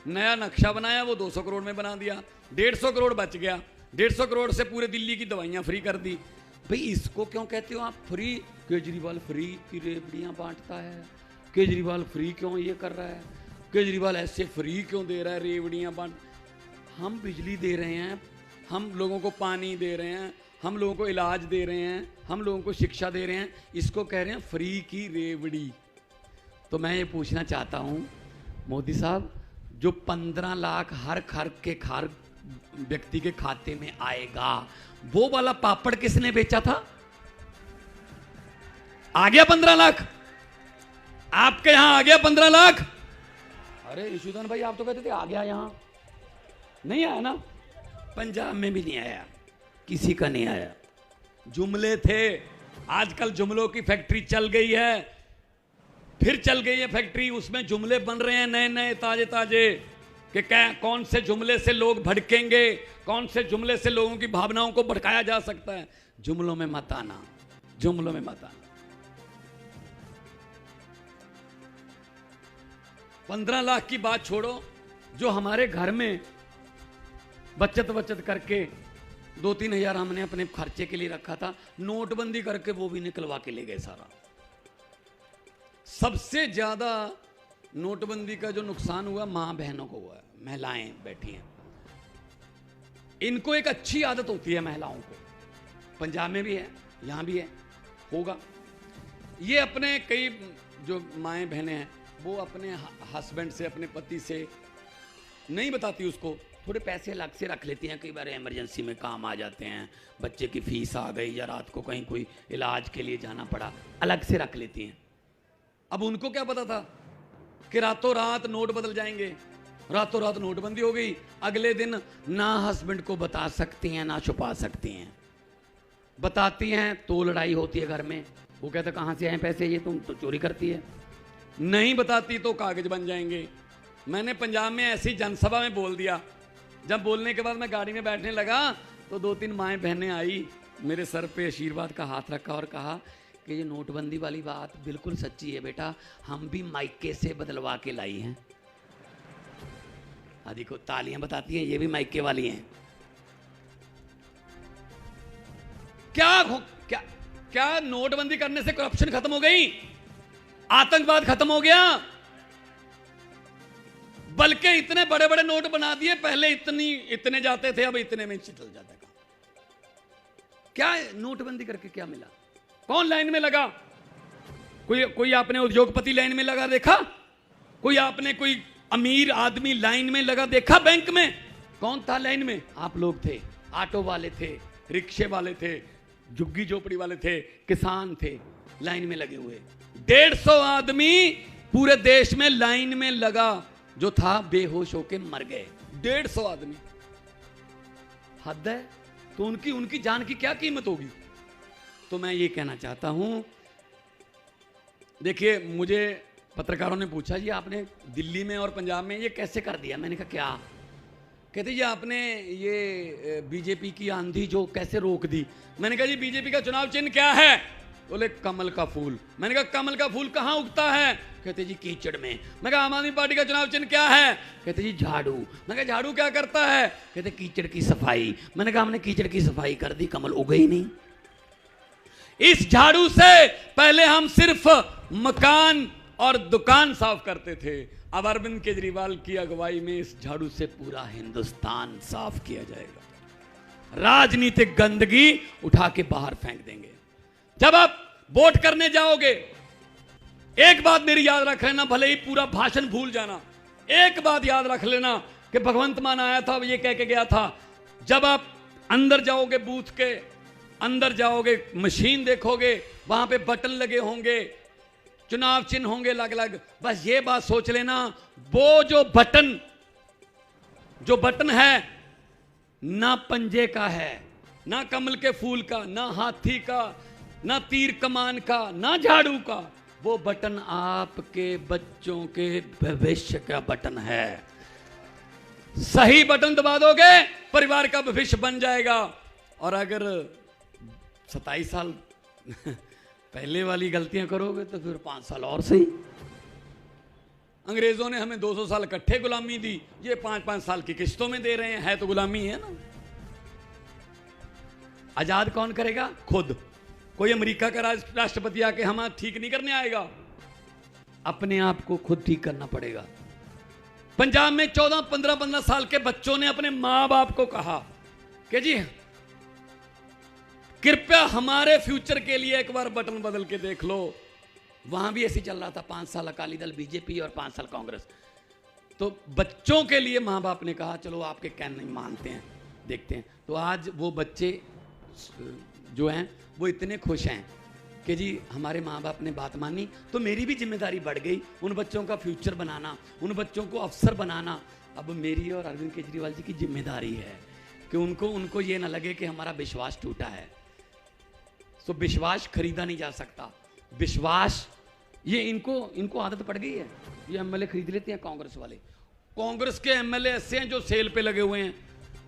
नया नक्शा बनाया, वो 200 करोड़ में बना दिया, 150 करोड़ बच गया। 150 करोड़ से पूरे दिल्ली की दवाइयां फ्री कर दी। भाई इसको क्यों कहते हो आप फ्री? केजरीवाल फ्री की रेवड़ियां बांटता है, केजरीवाल फ्री क्यों ये कर रहा है, केजरीवाल ऐसे फ्री क्यों दे रहा है रेवड़ियां बांट। हम बिजली दे रहे हैं, हम लोगों को पानी दे रहे हैं, हम लोगों को इलाज दे रहे हैं, हम लोगों को शिक्षा दे रहे हैं, इसको कह रहे हैं फ्री की रेवड़ी। तो मैं ये पूछना चाहता हूं मोदी साहब, जो 15 लाख हर व्यक्ति के खाते में आएगा, वो वाला पापड़ किसने बेचा था? आ गया 15 लाख? आपके यहां आ गया 15 लाख? अरे ईशुदान भाई आप तो कहते थे आ गया, यहां नहीं आया ना? पंजाब में भी नहीं आया, किसी का नहीं आया। जुमले थे, आजकल जुमलों की फैक्ट्री चल गई है, फिर चल गई है फैक्ट्री, उसमें जुमले बन रहे हैं नए नए ताजे ताजे कि क्या कौन से जुमले से लोग भड़केंगे, कौन से जुमले से लोगों की भावनाओं को भड़काया जा सकता है। जुमलों में मत आना, जुमलों में मत आना। 15 लाख की बात छोड़ो, जो हमारे घर में बचत करके 2-3 हजार हमने अपने खर्चे के लिए रखा था, नोटबंदी करके वो भी निकलवा के ले गए सारा। सबसे ज्यादा नोटबंदी का जो नुकसान हुआ मां बहनों को हुआ है। महिलाएं बैठी हैं, इनको एक अच्छी आदत होती है महिलाओं को, पंजाब में भी है, यहां भी है, होगा। ये अपने कई जो माएं बहनें हैं वो अपने हस्बैंड से, अपने पति से नहीं बताती, उसको थोड़े पैसे अलग से रख लेती हैं, कई बार इमरजेंसी में काम आ जाते हैं, बच्चे की फीस आ गई या रात को कहीं कोई इलाज के लिए जाना पड़ा, अलग से रख लेती हैं। अब उनको क्या पता था कि रातों रात नोट बदल जाएंगे, रातों रात नोटबंदी हो गई, अगले दिन ना हस्बैंड को बता सकती हैं ना छुपा सकती हैं। बताती हैं तो लड़ाई होती है घर में, वो कहते कहां से आए पैसे, ये तुम तो चोरी करती है। नहीं बताती तो कागज बन जाएंगे। मैंने पंजाब में ऐसी जनसभा में बोल दिया, जब बोलने के बाद मैं गाड़ी में बैठने लगा तो 2-3 माएँ बहनें आई, मेरे सर पे आशीर्वाद का हाथ रखा और कहा कि ये नोटबंदी वाली बात बिल्कुल सच्ची है बेटा, हम भी मायके से बदलवा के लाई हैं। आदि को तालियां बताती हैं, ये भी मायके वाली हैं। क्या नोटबंदी करने से करप्शन खत्म हो गई, आतंकवाद खत्म हो गया? बल्कि इतने बड़े बड़े नोट बना दिए, पहले इतने जाते थे, अब इतने में चल जाता है। क्या नोटबंदी करके क्या मिला? कौन लाइन में लगा? कोई आपने उद्योगपति लाइन में लगा देखा? कोई आपने कोई अमीर आदमी लाइन में लगा देखा? बैंक में कौन था लाइन में? आप लोग थे, ऑटो वाले थे, रिक्शे वाले थे, झुग्गी झोपड़ी वाले थे, किसान थे, लाइन में लगे हुए। 150 आदमी पूरे देश में लाइन में लगा, जो था बेहोश होके मर गए। 150 आदमी, हद है। तो उनकी जान की क्या कीमत होगी? तो मैं ये कहना चाहता हूं, देखिए मुझे पत्रकारों ने पूछा जी आपने दिल्ली में और पंजाब में ये कैसे कर दिया? मैंने कहा क्या? कहते जी आपने ये बीजेपी की आंधी जो कैसे रोक दी? मैंने कहा जी बीजेपी का चुनाव चिन्ह क्या है? बोले कमल का फूल। मैंने कहा कमल का फूल कहाँ उगता है? कहते जी कीचड़ में। मैं कहा आम आदमी पार्टी का चुनाव चिन्ह क्या है? कहते जी झाड़ू। मैं कहा झाड़ू क्या करता है? कहते कीचड़ की सफाई। मैंने कहा हमने कीचड़ की सफाई कर दी, कमल उगे ही नहीं। इस झाड़ू से पहले हम सिर्फ मकान और दुकान साफ करते थे, अब अरविंद केजरीवाल की अगुवाई में इस झाड़ू से पूरा हिंदुस्तान साफ किया जाएगा। राजनीतिक गंदगी उठा के बाहर फेंक देंगे। जब आप वोट करने जाओगे, एक बात मेरी याद रख लेना, भले ही पूरा भाषण भूल जाना, एक बात याद रख लेना कि भगवंत मान आया था, ये कह के गया था, जब आप अंदर जाओगे, बूथ के अंदर जाओगे, मशीन देखोगे, वहां पे बटन लगे होंगे, चुनाव चिन्ह होंगे अलग अलग। बस ये बात सोच लेना, वो जो बटन है ना पंजे का है, ना कमल के फूल का, ना हाथी का, ना तीर कमान का, ना झाड़ू का, वो बटन आपके बच्चों के भविष्य का बटन है। सही बटन दबा दोगे, परिवार का भविष्य बन जाएगा। और अगर 27 साल पहले वाली गलतियां करोगे तो फिर 5 साल और सही। अंग्रेजों ने हमें 200 साल इकट्ठे गुलामी दी, ये 5-5 साल की किस्तों में दे रहे हैं, है तो गुलामी है ना। आजाद कौन करेगा? खुद। कोई अमेरिका का राष्ट्रपति आके हम ठीक नहीं करने आएगा, अपने आप को खुद ठीक करना पड़ेगा। पंजाब में 14-15 साल के बच्चों ने अपने मां बाप को कहा कि जी कृपया हमारे फ्यूचर के लिए एक बार बटन बदल के देख लो। वहां भी ऐसे चल रहा था, 5 साल अकाली दल बीजेपी और 5 साल कांग्रेस। तो बच्चों के लिए मां बाप ने कहा चलो आपके कहने नहीं मानते हैं, देखते हैं। तो आज वो बच्चे जो हैं वो इतने खुश हैं कि जी हमारे माँ बाप ने बात मानी, तो मेरी भी जिम्मेदारी बढ़ गई, उन बच्चों का फ्यूचर बनाना, उन बच्चों को अफसर बनाना। अब मेरी और अरविंद केजरीवाल जी की जिम्मेदारी है कि उनको ये ना लगे कि हमारा विश्वास टूटा है। तो विश्वास खरीदा नहीं जा सकता। विश्वास ये इनको आदत पड़ गई है, ये एमएलए खरीद लेते हैं कांग्रेस वाले। कांग्रेस के एमएलए ऐसे हैं जो सेल पे लगे हुए हैं।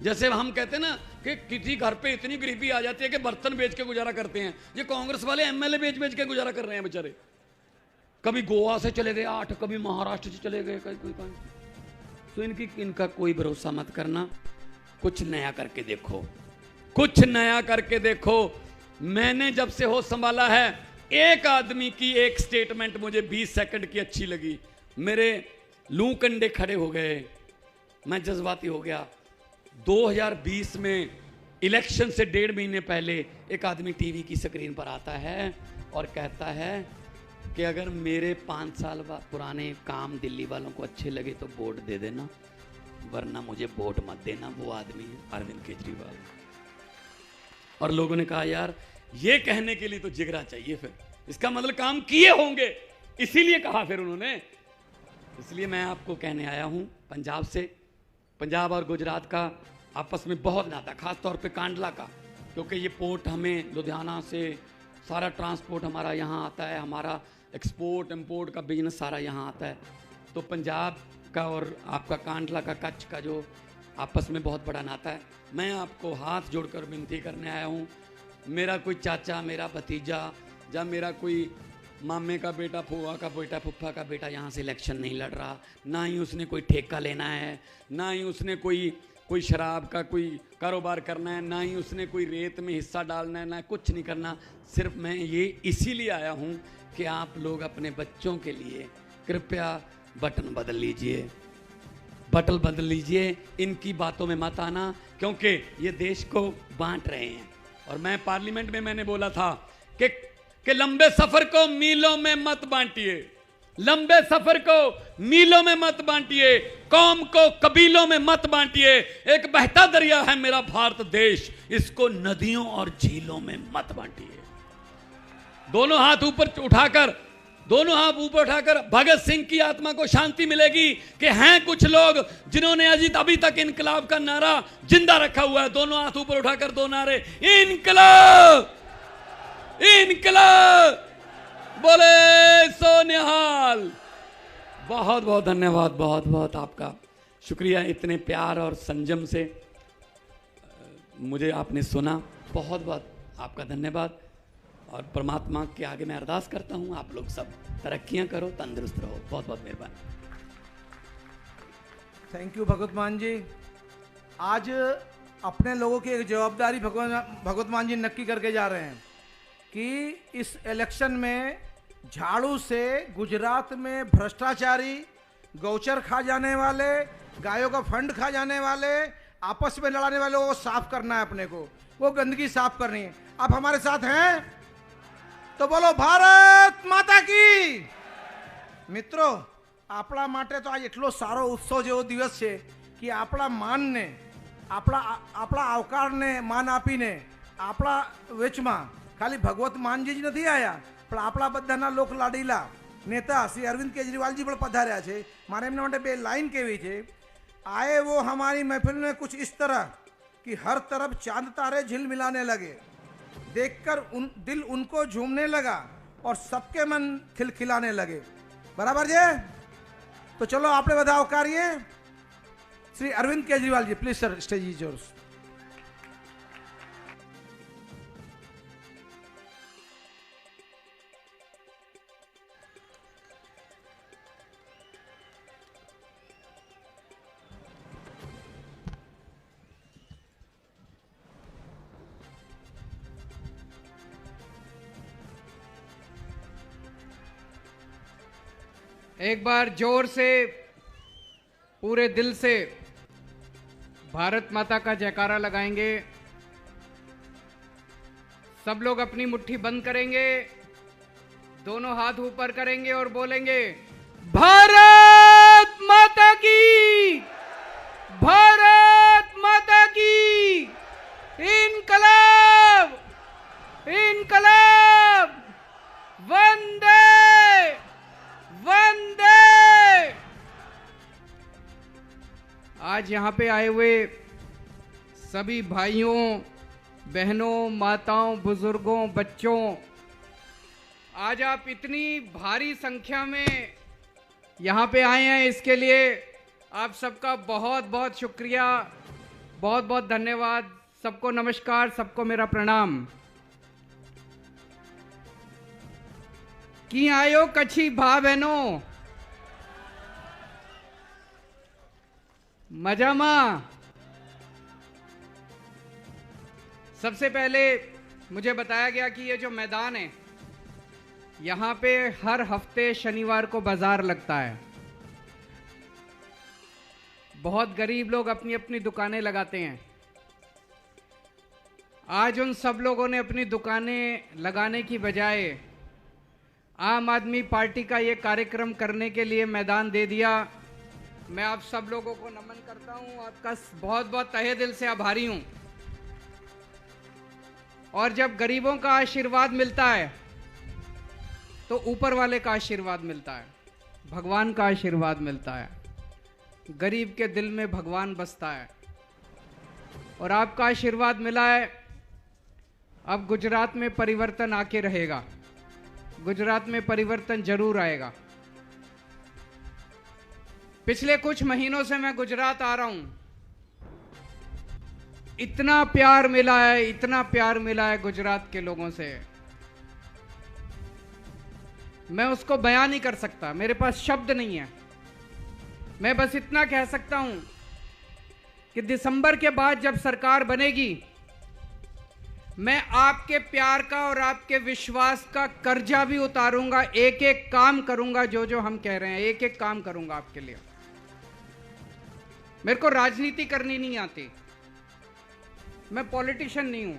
जैसे हम कहते हैं ना कि किसी घर पे इतनी गरीबी आ जाती है कि बर्तन बेच के गुजारा करते हैं, ये कांग्रेस वाले एमएलए बेच के गुजारा कर रहे हैं बेचारे। कभी गोवा से चले गए 8, कभी महाराष्ट्र से चले गए, कोई। तो इनका कोई भरोसा मत करना, कुछ नया करके देखो, कुछ नया करके देखो। मैंने जब से होश संभाला है, एक आदमी की एक स्टेटमेंट मुझे 20 सेकंड की अच्छी लगी, मेरे लू कंडे खड़े हो गए, मैं जज्बाती हो गया। 2020 में इलेक्शन से 1.5 महीने पहले एक आदमी टीवी की स्क्रीन पर आता है और कहता है कि अगर मेरे 5 साल पुराने काम दिल्ली वालों को अच्छे लगे तो वोट दे देना, वरना मुझे वोट मत देना। वो आदमी है अरविंद केजरीवाल। और लोगों ने कहा यार ये कहने के लिए तो जिगरा चाहिए, फिर इसका मतलब काम किए होंगे, इसीलिए कहा फिर उन्होंने। इसलिए मैं आपको कहने आया हूं, पंजाब से, पंजाब और गुजरात का आपस में बहुत नाता, खास तौर पे कांडला का, क्योंकि ये पोर्ट हमें लुधियाना से सारा ट्रांसपोर्ट हमारा यहाँ आता है, हमारा एक्सपोर्ट इंपोर्ट का बिजनेस सारा यहाँ आता है। तो पंजाब का और आपका कांडला का, कच्छ का जो आपस में बहुत बड़ा नाता है। मैं आपको हाथ जोड़कर विनती करने आया हूँ, मेरा कोई चाचा, मेरा भतीजा या मेरा कोई मामे का बेटा, फूफा का बेटा, फुफ्फा का बेटा यहाँ से इलेक्शन नहीं लड़ रहा, ना ही उसने कोई ठेका लेना है, ना ही उसने कोई शराब का कोई कारोबार करना है, ना ही उसने कोई रेत में हिस्सा डालना है, ना कुछ नहीं करना। सिर्फ मैं ये इसीलिए आया हूँ कि आप लोग अपने बच्चों के लिए कृपया बटन बदल लीजिए, बटन बदल लीजिए, इनकी बातों में मत आना, क्योंकि ये देश को बांट रहे हैं। और मैं पार्लियामेंट में मैंने बोला था कि लंबे सफर को मीलों में मत बांटिए, लंबे सफर को मीलों में मत बांटिए, कौम को कबीलों में मत बांटिए। एक बहता दरिया है मेरा भारत देश, इसको नदियों और झीलों में मत बांटिए। दोनों हाथ ऊपर उठाकर भगत सिंह की आत्मा को शांति मिलेगी कि हैं कुछ लोग जिन्होंने अभी तक इनकलाब का नारा जिंदा रखा हुआ है। दोनों हाथ ऊपर उठाकर 2 नारे, इनकलाब, इनकलाब, बोले सो निहाल। बहुत बहुत धन्यवाद, बहुत बहुत आपका शुक्रिया, इतने प्यार और संयम से मुझे आपने सुना, बहुत बहुत आपका धन्यवाद। और परमात्मा के आगे मैं अरदास करता हूं आप लोग सब तरक्कियां करो, तंदुरुस्त रहो। बहुत बहुत मेहरबानी। थैंक यू भगवत मान जी। आज अपने लोगों की एक जवाबदारी भगवत मान जी नक्की करके जा रहे हैं कि इस इलेक्शन में झाड़ू से गुजरात में भ्रष्टाचारी, गौचर खा जाने वाले, गायों का फंड खा जाने वाले, आपस में लड़ाने वाले वो साफ करना है अपने को, वो गंदगी साफ करनी है। आप हमारे साथ हैं तो बोलो भारत माता की। મિત્રો આપણા માટે તો આજ એટલો સારો ઉત્સવ જેવો દિવસ છે કે આપણા માનને, આપણા આવકારને માન આપીને આપણા વેચમાં ખાલી ભગવત માનજી જ નથી આવ્યા, પણ આપણા બધાના લોક લાડીલા નેતા શ્રી અરવિંદ કેજરીવાલજી પણ પધાર્યા છે। મારે એમના માટે બે લાઈન કહેવી છે। आए वो हमारी महफिल में कुछ इस तरह कि हर तरफ चांद तारे झिलमिलाने लगे, देखकर दिल उनको झूमने लगा और सबके मन खिलखिलाने लगे। बराबर जी? तो चलो आपने બધા આવકારીએ Shri Arvind Kejriwal ji. Please sir, stage is yours. एक बार जोर से पूरे दिल से भारत माता का जयकारा लगाएंगे। सब लोग अपनी मुट्ठी बंद करेंगे, दोनों हाथ ऊपर करेंगे और बोलेंगे भारत माता की, भारत माता की, इनकलाब, इनकलाब, वंदे वंदे। आज यहां पे आए हुए सभी भाइयों, बहनों, माताओं, बुजुर्गों, बच्चों, आज आप इतनी भारी संख्या में यहां पे आए हैं, इसके लिए आप सबका बहुत बहुत शुक्रिया, बहुत बहुत धन्यवाद। सबको नमस्कार, सबको मेरा प्रणाम। की आयो कच्छी भा बहनो, मजा मां। सबसे पहले मुझे बताया गया कि ये जो मैदान है, यहां पे हर हफ्ते शनिवार को बाजार लगता है। बहुत गरीब लोग अपनी अपनी दुकानें लगाते हैं। आज उन सब लोगों ने अपनी दुकानें लगाने की बजाय आम आदमी पार्टी का ये कार्यक्रम करने के लिए मैदान दे दिया। मैं आप सब लोगों को नमन करता हूं, आपका बहुत बहुत तहे दिल से आभारी हूं। और जब गरीबों का आशीर्वाद मिलता है तो ऊपर वाले का आशीर्वाद मिलता है, भगवान का आशीर्वाद मिलता है। गरीब के दिल में भगवान बसता है और आपका आशीर्वाद मिला है। अब गुजरात में परिवर्तन आके रहेगा, गुजरात में परिवर्तन जरूर आएगा। पिछले कुछ महीनों से मैं गुजरात आ रहा हूं, इतना प्यार मिला है, इतना प्यार मिला है गुजरात के लोगों से, मैं उसको बयां नहीं कर सकता, मेरे पास शब्द नहीं है। मैं बस इतना कह सकता हूं कि दिसंबर के बाद जब सरकार बनेगी, मैं आपके प्यार का और आपके विश्वास का कर्जा भी उतारूंगा। एक एक काम करूंगा, जो जो हम कह रहे हैं, एक एक काम करूंगा आपके लिए। मेरे को राजनीति करनी नहीं आती, मैं पॉलिटिशियन नहीं हूं,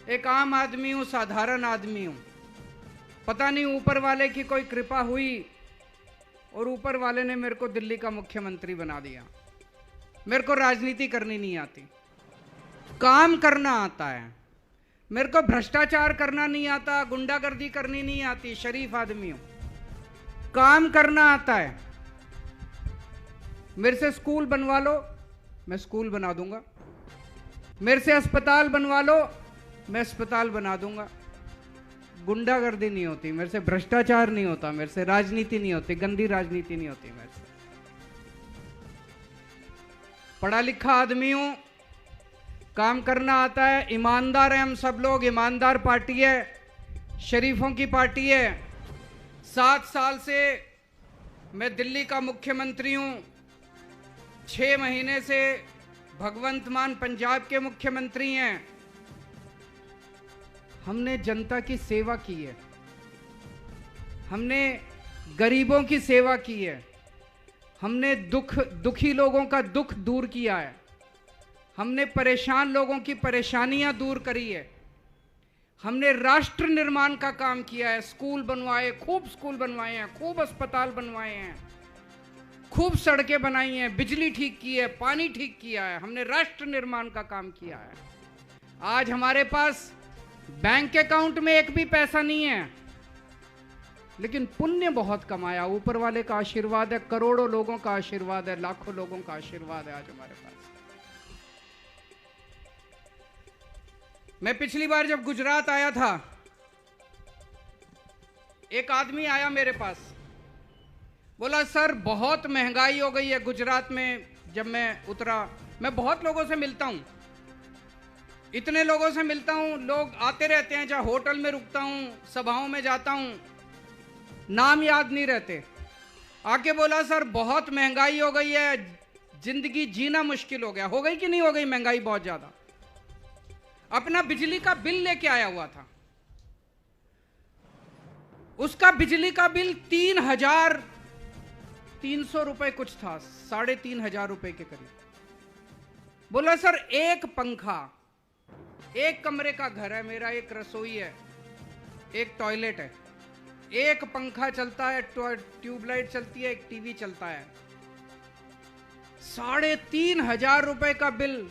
एक आम आदमी हूं, साधारण आदमी हूं। पता नहीं ऊपर वाले की कोई कृपा हुई और ऊपर वाले ने मेरे को दिल्ली का मुख्यमंत्री बना दिया। मेरे को राजनीति करनी नहीं आती, काम करना आता है। मेरे को भ्रष्टाचार करना नहीं आता, गुंडागर्दी करनी नहीं आती, शरीफ आदमी हूं। काम करना आता है। मेरे से स्कूल बनवा लो, मैं स्कूल बना दूंगा। मेरे से अस्पताल बनवा लो, मैं अस्पताल बना दूंगा। गुंडागर्दी नहीं होती मेरे से, भ्रष्टाचार नहीं होता मेरे से, राजनीति नहीं होती, गंदी राजनीति नहीं होती मेरे से। पढ़ा लिखा आदमी हूं, काम करना आता है, ईमानदार है हम सब लोग, ईमानदार पार्टी है। शरीफों की पार्टी है। 7 साल से मैं दिल्ली का मुख्यमंत्री हूं। 6 महीने से भगवंत मान पंजाब के मुख्यमंत्री हैं। हमने जनता की सेवा की है, हमने गरीबों की सेवा की है, हमने दुखी लोगों का दुख दूर किया है, हमने परेशान लोगों की परेशानियां दूर करी है, हमने राष्ट्र निर्माण का काम किया है। स्कूल बनवाए, खूब स्कूल बनवाए हैं, खूब अस्पताल बनवाए हैं, खूब सड़कें बनाई हैं, बिजली ठीक की है, पानी ठीक किया है। हमने राष्ट्र निर्माण का काम किया है। आज हमारे पास बैंक अकाउंट में एक भी पैसा नहीं है, लेकिन पुण्य बहुत कमाया। ऊपर वाले का आशीर्वाद है, करोड़ों लोगों का आशीर्वाद है, लाखों लोगों का आशीर्वाद है आज हमारे पास। मैं पिछली बार जब गुजरात आया था, एक आदमी आया मेरे पास, बोला सर बहुत महंगाई हो गई है गुजरात में। जब मैं उतरा, मैं बहुत लोगों से मिलता हूं, इतने लोगों से मिलता हूं, लोग आते रहते हैं, चाहे होटल में रुकता हूं, सभाओं में जाता हूं, नाम याद नहीं रहते। आके बोला सर बहुत महंगाई हो गई है, जिंदगी जीना मुश्किल हो गया। हो गई कि नहीं हो गई महंगाई बहुत ज्यादा? अपना बिजली का बिल लेके आया हुआ था, उसका बिजली का बिल 3,300 रुपए कुछ था, 3,500 रुपए के करीब। बोला सर एक पंखा, एक कमरे का घर है मेरा, एक रसोई है, एक टॉयलेट है, एक पंखा चलता है, ट्यूबलाइट चलती है, एक टीवी चलता है, 3,500 रुपए का बिल।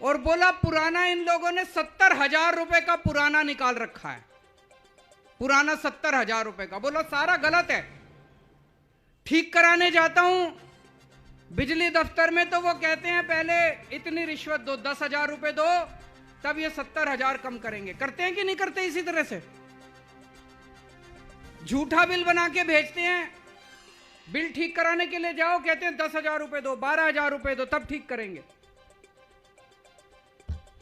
और बोला पुराना इन लोगों ने 70,000 रुपए का पुराना निकाल रखा है, पुराना 70,000 रुपए का। बोला सारा गलत है। ठीक कराने जाता हूं बिजली दफ्तर में तो वो कहते हैं पहले इतनी रिश्वत दो, 10,000 रुपए दो, तब ये 70,000 कम करेंगे। करते हैं कि नहीं करते? इसी तरह से झूठा बिल बना के भेजते हैं। बिल ठीक कराने के लिए जाओ, कहते हैं 10,000 रुपए दो, 12,000 रुपए दो, तब ठीक करेंगे।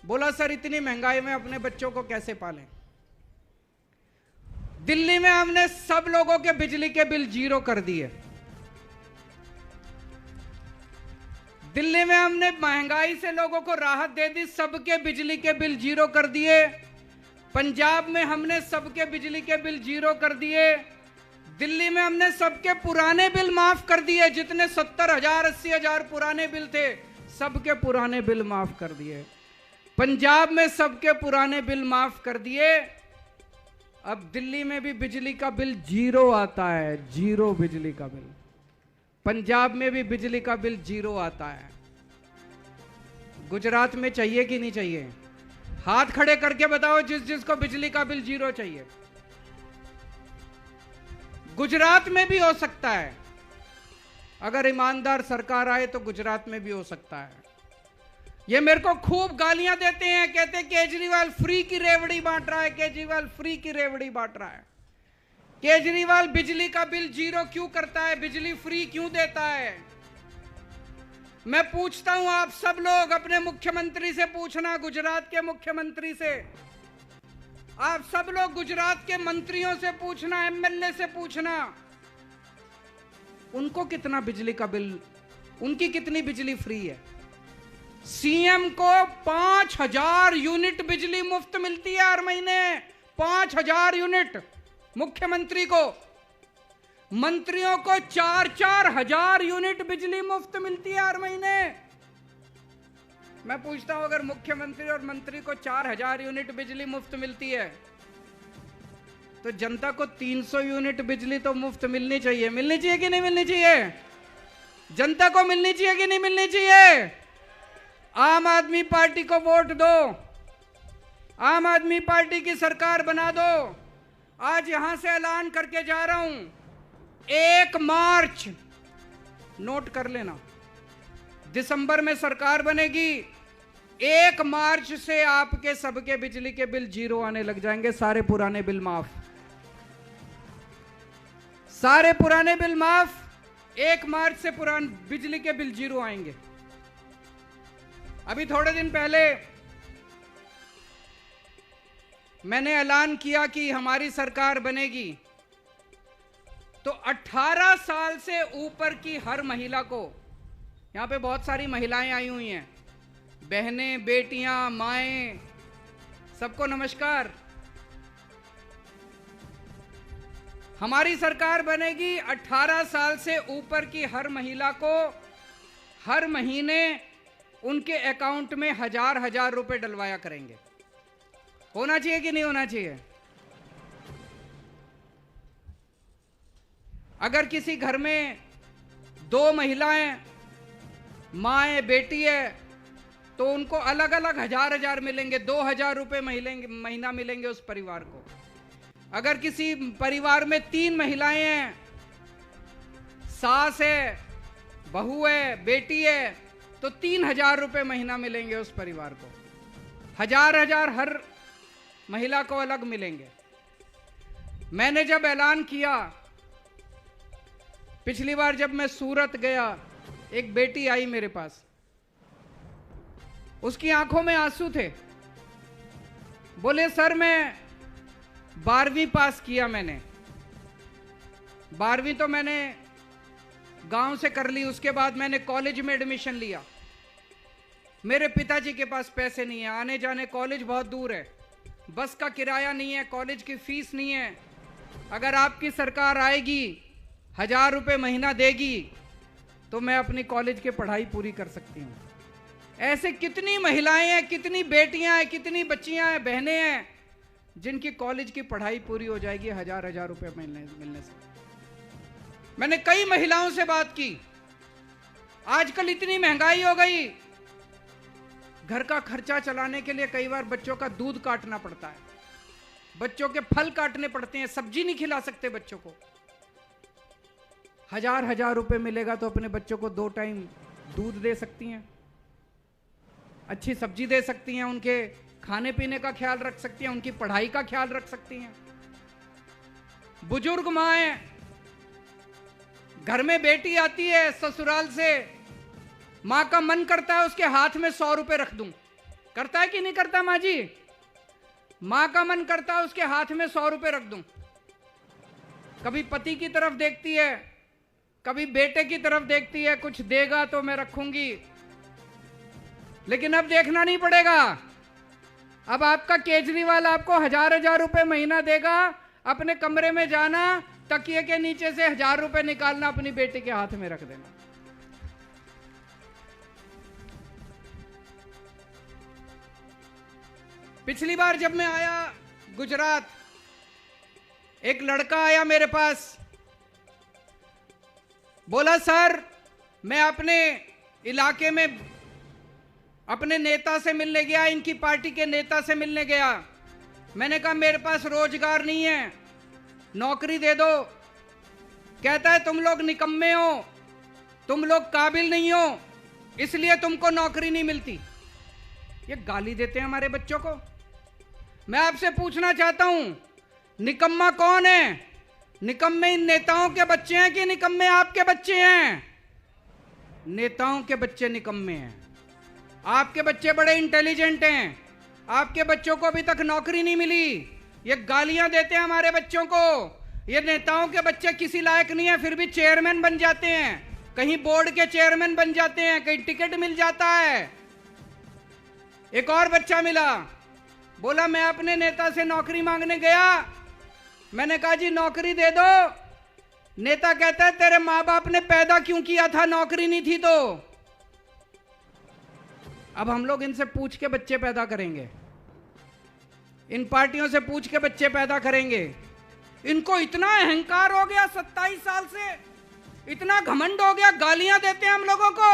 बोला सर इतनी महंगाई में अपने बच्चों को कैसे पालें? दिल्ली में हमने सब लोगों के बिजली के बिल 0 कर दिए। दिल्ली में हमने महंगाई से लोगों को राहत दे दी, सबके बिजली के बिल 0 कर दिए। पंजाब में हमने सबके बिजली के बिल 0 कर दिए। दिल्ली में हमने सबके पुराने बिल माफ कर दिए, जितने 70,000 80,000 पुराने बिल थे, सबके पुराने बिल माफ कर दिए। पंजाब में सबके पुराने बिल माफ कर दिए। अब दिल्ली में भी बिजली का बिल 0 आता है, 0 बिजली का बिल। पंजाब में भी बिजली का बिल 0 आता है। गुजरात में चाहिए कि नहीं चाहिए? हाथ खड़े करके बताओ जिस जिसको बिजली का बिल 0 चाहिए। गुजरात में भी हो सकता है, अगर ईमानदार सरकार आए तो गुजरात में भी हो सकता है। ये मेरे को खूब गालियां देते हैं, कहते हैं केजरीवाल फ्री की रेवड़ी बांट रहा है, केजरीवाल फ्री की रेवड़ी बांट रहा है। केजरीवाल बिजली का बिल 0 क्यों करता है, बिजली फ्री क्यों देता है? मैं पूछता हूं, आप सब लोग अपने मुख्यमंत्री से पूछना, गुजरात के मुख्यमंत्री से, आप सब लोग गुजरात के मंत्रियों से पूछना, एमएलए से पूछना, उनको कितना बिजली का बिल, उनकी कितनी बिजली फ्री है। सीएम को 5,000 यूनिट बिजली मुफ्त मिलती है हर महीने, 5,000 यूनिट मुख्यमंत्री को। मंत्रियों को 4-4 हजार यूनिट बिजली मुफ्त मिलती है हर महीने। मैं पूछता हूं, अगर मुख्यमंत्री और मंत्री को 4,000 यूनिट बिजली मुफ्त मिलती है, तो जनता को 300 यूनिट बिजली तो मुफ्त मिलनी चाहिए। मिलनी चाहिए कि नहीं मिलनी चाहिए? जनता को मिलनी चाहिए कि नहीं मिलनी चाहिए? आम आदमी पार्टी को वोट दो, आम आदमी पार्टी की सरकार बना दो। आज यहां से ऐलान करके जा रहा हूं, 1 मार्च, नोट कर लेना, दिसंबर में सरकार बनेगी। 1 मार्च से आपके सबके बिजली के बिल 0 आने लग जाएंगे, सारे पुराने बिल माफ, सारे पुराने बिल माफ। 1 मार्च से पुराने बिजली के बिल 0 आएंगे। अभी थोड़े दिन पहले मैंने ऐलान किया कि हमारी सरकार बनेगी तो 18 साल से ऊपर की हर महिला को, यहां पे बहुत सारी महिलाएं आई हुई हैं, बहनें, बेटियां, माएं, सबको नमस्कार। हमारी सरकार बनेगी, 18 साल से ऊपर की हर महिला को हर महीने उनके अकाउंट में 1000 रुपए डलवाया करेंगे। होना चाहिए कि नहीं होना चाहिए? अगर किसी घर में 2 महिलाएं, माँ है, बेटी है, तो उनको अलग अलग 1000 मिलेंगे, 2000 रुपए महीना मिलेंगे उस परिवार को। अगर किसी परिवार में 3 महिलाएं हैं, सास है, बहू है, बेटी है, तो 3000 रुपए महीना मिलेंगे उस परिवार को। 1000 हर महिला को अलग मिलेंगे। मैंने जब ऐलान किया, पिछली बार जब मैं सूरत गया, एक बेटी आई मेरे पास, उसकी आंखों में आंसू थे। बोले सर मैं 12वीं पास किया, मैंने 12वीं तो मैंने गांव से कर ली, उसके बाद मैंने कॉलेज में एडमिशन लिया। मेरे पिताजी के पास पैसे नहीं है, आने जाने कॉलेज बहुत दूर है, बस का किराया नहीं है, कॉलेज की फीस नहीं है। अगर आपकी सरकार आएगी, 1000 रुपए महीना देगी, तो मैं अपनी कॉलेज की पढ़ाई पूरी कर सकती हूँ। ऐसे कितनी महिलाएं हैं, कितनी बेटियां हैं, कितनी बच्चियां हैं, बहनें हैं, जिनकी कॉलेज की पढ़ाई पूरी हो जाएगी 1000 रुपए मिलने से। मैंने कई महिलाओं से बात की। आजकल इतनी महंगाई हो गई, घर का खर्चा चलाने के लिए कई बार बच्चों का दूध काटना पड़ता है, बच्चों के फल काटने पड़ते हैं, सब्जी नहीं खिला सकते बच्चों को। 1000 रुपए मिलेगा तो अपने बच्चों को 2 टाइम दूध दे सकती हैं, अच्छी सब्जी दे सकती हैं, उनके खाने पीने का ख्याल रख सकती हैं, उनकी पढ़ाई का ख्याल रख सकती हैं। बुजुर्ग माँ है, घर में बेटी आती है ससुराल से, माँ का मन करता है उसके हाथ में 100 रुपए रख दूं। करता है कि नहीं करता माँ जी? माँ का मन करता है उसके हाथ में 100 रुपए रख दूं। कभी पति की तरफ देखती है, कभी बेटे की तरफ देखती है, कुछ देगा तो मैं रखूंगी। लेकिन अब देखना नहीं पड़ेगा, अब आपका केजरीवाल आपको 1000 रुपए महीना देगा। अपने कमरे में जाना, तकिए के नीचे से 1000 रुपए निकालना, अपनी बेटी के हाथ में रख देना। पिछली बार जब मैं आया गुजरात, एक लड़का आया मेरे पास, बोला सर मैं अपने इलाके में अपने नेता से मिलने गया, इनकी पार्टी के नेता से मिलने गया। मैंने कहा मेरे पास रोजगार नहीं है, नौकरी दे दो। कहता है तुम लोग निकम्मे हो, तुम लोग काबिल नहीं हो, इसलिए तुमको नौकरी नहीं मिलती। ये गाली देते हैं हमारे बच्चों को। मैं आपसे पूछना चाहता हूं, निकम्मा कौन है? निकम्मे इन नेताओं के बच्चे हैं कि निकम्मे आपके बच्चे हैं? नेताओं के बच्चे निकम्मे हैं। आपके बच्चे बड़े इंटेलिजेंट हैं, आपके बच्चों को अभी तक नौकरी नहीं मिली। ये गालियां देते हैं हमारे बच्चों को। ये नेताओं के बच्चे किसी लायक नहीं है, फिर भी चेयरमैन बन जाते हैं, कहीं बोर्ड के चेयरमैन बन जाते हैं, कहीं टिकट मिल जाता है। एक और बच्चा मिला, बोला मैं अपने नेता से नौकरी मांगने गया। मैंने कहा जी नौकरी दे दो। नेता कहता है तेरे माँ बाप ने पैदा क्यों किया था, नौकरी नहीं थी तो। अब हम लोग इनसे पूछ के बच्चे पैदा करेंगे, इन पार्टियों से पूछ के बच्चे पैदा करेंगे। इनको इतना अहंकार हो गया 27 साल से, इतना घमंड हो गया, गालियां देते हैं हम लोगों को,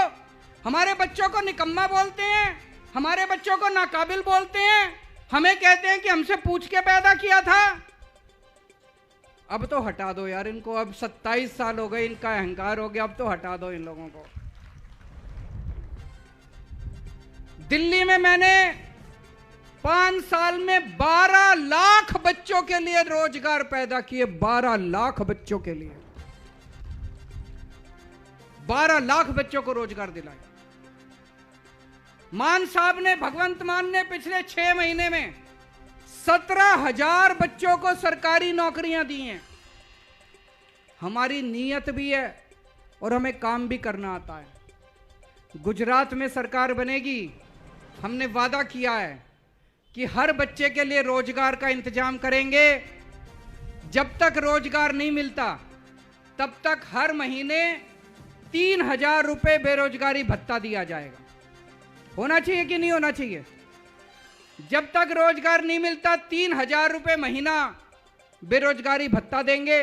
हमारे बच्चों को निकम्मा बोलते हैं, हमारे बच्चों को नाकाबिल बोलते हैं, हमें कहते हैं कि हमसे पूछ के पैदा किया था। अब तो हटा दो यार इनको, अब 27 साल हो गए, इनका अहंकार हो गया, अब तो हटा दो इन लोगों को। दिल्ली में मैंने 5 साल में 12 लाख बच्चों के लिए रोजगार पैदा किए, 12 लाख बच्चों के लिए, 12 लाख बच्चों को रोजगार दिलाए। मान साहब ने, भगवंत मान ने पिछले 6 महीने में 17,000 बच्चों को सरकारी नौकरियां दी हैं। हमारी नीयत भी है और हमें काम भी करना आता है। गुजरात में सरकार बनेगी, हमने वादा किया है कि हर बच्चे के लिए रोजगार का इंतजाम करेंगे। जब तक रोजगार नहीं मिलता तब तक हर महीने 3,000 रुपए बेरोजगारी भत्ता दिया जाएगा। होना चाहिए कि नहीं होना चाहिए? जब तक रोजगार नहीं मिलता 3,000 रुपए महीना बेरोजगारी भत्ता देंगे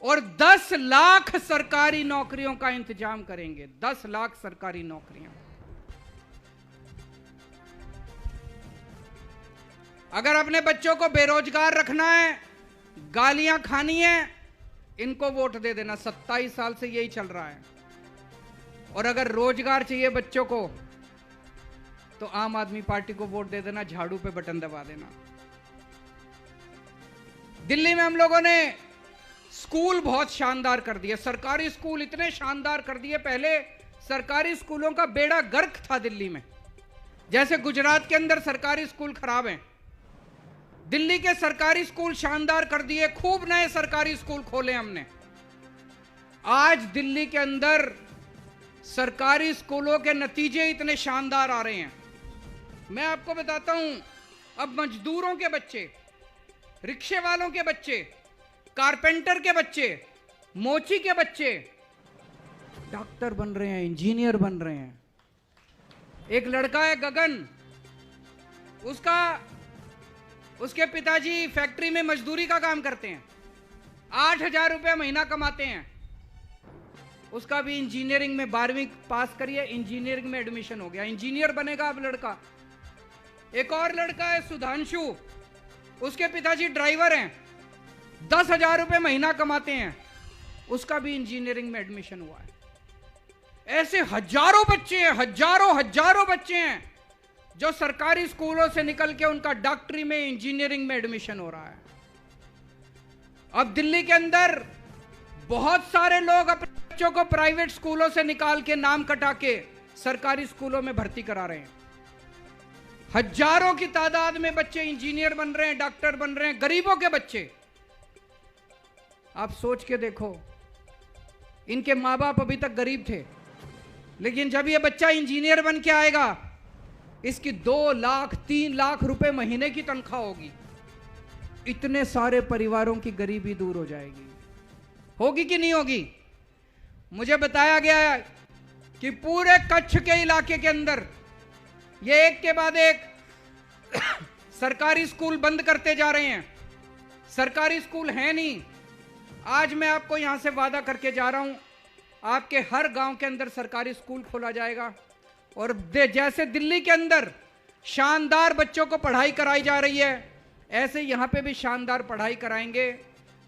और 10 लाख सरकारी नौकरियों का इंतजाम करेंगे। 10 लाख सरकारी नौकरियां। अगर अपने बच्चों को बेरोजगार रखना है, गालियां खानी है, इनको वोट दे देना। 27 साल से यही चल रहा है। और अगर रोजगार चाहिए बच्चों को तो आम आदमी पार्टी को वोट दे देना, झाड़ू पे बटन दबा देना। दिल्ली में हम लोगों ने स्कूल बहुत शानदार कर दिए, सरकारी स्कूल इतने शानदार कर दिए। पहले सरकारी स्कूलों का बेड़ा गर्क था दिल्ली में। जैसे गुजरात के अंदर सरकारी स्कूल खराब हैं, दिल्ली के सरकारी स्कूल शानदार कर दिए। खूब नए सरकारी स्कूल खोले हमने। आज दिल्ली के अंदर सरकारी स्कूलों के नतीजे इतने शानदार आ रहे हैं। मैं आपको बताता हूं, अब मजदूरों के बच्चे, रिक्शे वालों के बच्चे, कारपेंटर के बच्चे, मोची के बच्चे डॉक्टर बन रहे हैं, इंजीनियर बन रहे हैं। एक लड़का है गगन, उसके पिताजी फैक्ट्री में मजदूरी का काम करते हैं, 8,000 रुपये महीना कमाते हैं। उसका भी इंजीनियरिंग में 12वीं पास करिए, इंजीनियरिंग में एडमिशन हो गया, इंजीनियर बनेगा अब लड़का। एक और लड़का है सुधांशु, उसके पिताजी ड्राइवर हैं, 10,000 रुपये महीना कमाते हैं, उसका भी इंजीनियरिंग में एडमिशन हुआ है। ऐसे हजारों बच्चे हैं, हजारों बच्चे हैं जो सरकारी स्कूलों से निकल के उनका डॉक्टरी में, इंजीनियरिंग में एडमिशन हो रहा है। अब दिल्ली के अंदर बहुत सारे लोग अपने बच्चों को प्राइवेट स्कूलों से निकाल के, नाम कटा के सरकारी स्कूलों में भर्ती करा रहे हैं। हजारों की तादाद में बच्चे इंजीनियर बन रहे हैं, डॉक्टर बन रहे हैं, गरीबों के बच्चे। आप सोच के देखो, इनके मां बाप अभी तक गरीब थे, लेकिन जब ये बच्चा इंजीनियर बन के आएगा, इसकी 2 लाख 3 लाख रुपए महीने की तनख्वाह होगी। इतने सारे परिवारों की गरीबी दूर हो जाएगी। होगी कि नहीं होगी? मुझे बताया गया है कि पूरे कच्छ के इलाके के अंदर ये एक के बाद एक सरकारी स्कूल बंद करते जा रहे हैं। सरकारी स्कूल है नहीं। आज मैं आपको यहां से वादा करके जा रहा हूं, आपके हर गांव के अंदर सरकारी स्कूल खोला जाएगा। और जैसे दिल्ली के अंदर शानदार बच्चों को पढ़ाई कराई जा रही है, ऐसे यहां पे भी शानदार पढ़ाई कराएंगे।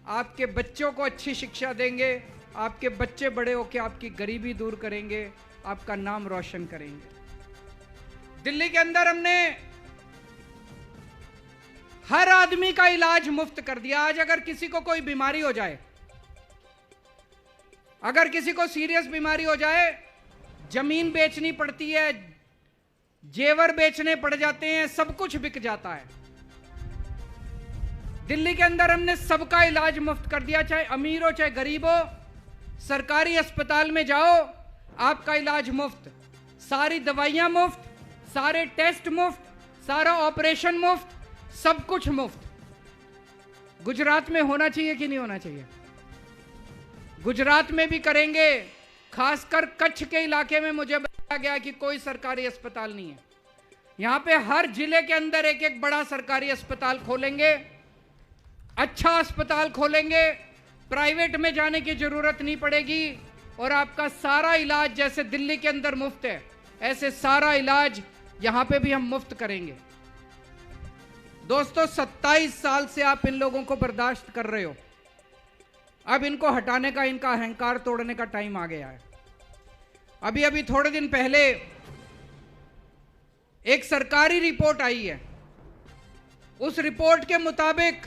आपके बच्चों को अच्छी शिक्षा देंगे, आपके बच्चे बड़े होकर आपकी गरीबी दूर करेंगे, आपका नाम रोशन करेंगे। दिल्ली के अंदर हमने हर आदमी का इलाज मुफ्त कर दिया। आज अगर किसी को कोई बीमारी हो जाए, अगर किसी को सीरियस बीमारी हो जाए, जमीन बेचनी पड़ती है, जेवर बेचने पड़ जाते हैं, सब कुछ बिक जाता है। दिल्ली के अंदर हमने सबका इलाज मुफ्त कर दिया, चाहे अमीर हो चाहे गरीब हो। सरकारी अस्पताल में जाओ, आपका इलाज मुफ्त, सारी दवाइयां मुफ्त, सारे टेस्ट मुफ्त, सारा ऑपरेशन मुफ्त, सब कुछ मुफ्त। गुजरात में होना चाहिए कि नहीं होना चाहिए? गुजरात में भी करेंगे। खासकर कच्छ के इलाके में मुझे बताया गया कि कोई सरकारी अस्पताल नहीं है। यहां पे हर जिले के अंदर एक एक बड़ा सरकारी अस्पताल खोलेंगे, अच्छा अस्पताल खोलेंगे, प्राइवेट में जाने की जरूरत नहीं पड़ेगी और आपका सारा इलाज जैसे दिल्ली के अंदर मुफ्त है, ऐसे सारा इलाज यहां पे भी हम मुफ्त करेंगे। दोस्तों, 27 साल से आप इन लोगों को बर्दाश्त कर रहे हो। अब इनको हटाने का, इनका अहंकार तोड़ने का टाइम आ गया है। अभी अभी थोड़े दिन पहले एक सरकारी रिपोर्ट आई है। उस रिपोर्ट के मुताबिक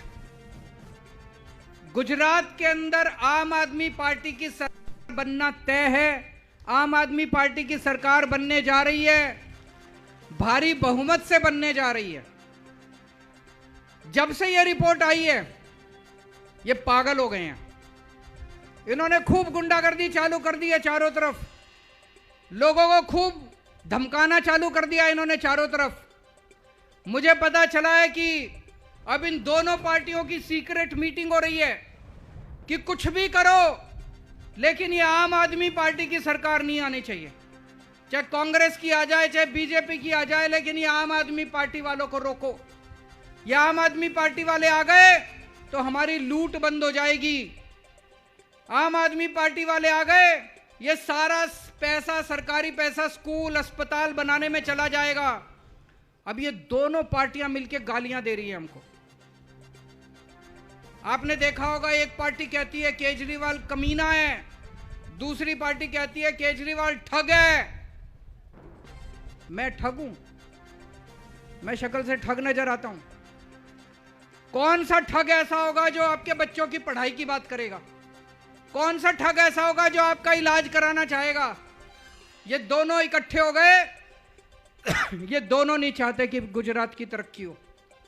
गुजरात के अंदर आम आदमी पार्टी की सरकार बनना तय है। आम आदमी पार्टी की सरकार बनने जा रही है, भारी बहुमत से बनने जा रही है। जब से ये रिपोर्ट आई है ये पागल हो गए हैं। इन्होंने खूब गुंडागर्दी चालू कर दी है चारों तरफ, लोगों को खूब धमकाना चालू कर दिया इन्होंने चारों तरफ। मुझे पता चला है कि अब इन दोनों पार्टियों की सीक्रेट मीटिंग हो रही है कि कुछ भी करो लेकिन ये आम आदमी पार्टी की सरकार नहीं आनी चाहिए, चाहे कांग्रेस की आ जाए चाहे बीजेपी की आ जाए, लेकिन ये आम आदमी पार्टी वालों को रोको। ये आम आदमी पार्टी वाले आ गए तो हमारी लूट बंद हो जाएगी। आम आदमी पार्टी वाले आ गए, ये सारा पैसा, सरकारी पैसा स्कूल अस्पताल बनाने में चला जाएगा। अब ये दोनों पार्टियां मिलकर गालियां दे रही है हमको। आपने देखा होगा, एक पार्टी कहती है केजरीवाल कमीना है, दूसरी पार्टी कहती है केजरीवाल ठग है। मैं ठग हूं? मैं शक्ल से ठग नजर आता हूं? कौन सा ठग ऐसा होगा जो आपके बच्चों की पढ़ाई की बात करेगा? कौन सा ठग ऐसा होगा जो आपका इलाज कराना चाहेगा? ये दोनों इकट्ठे हो गए। ये दोनों नहीं चाहते कि गुजरात की तरक्की हो,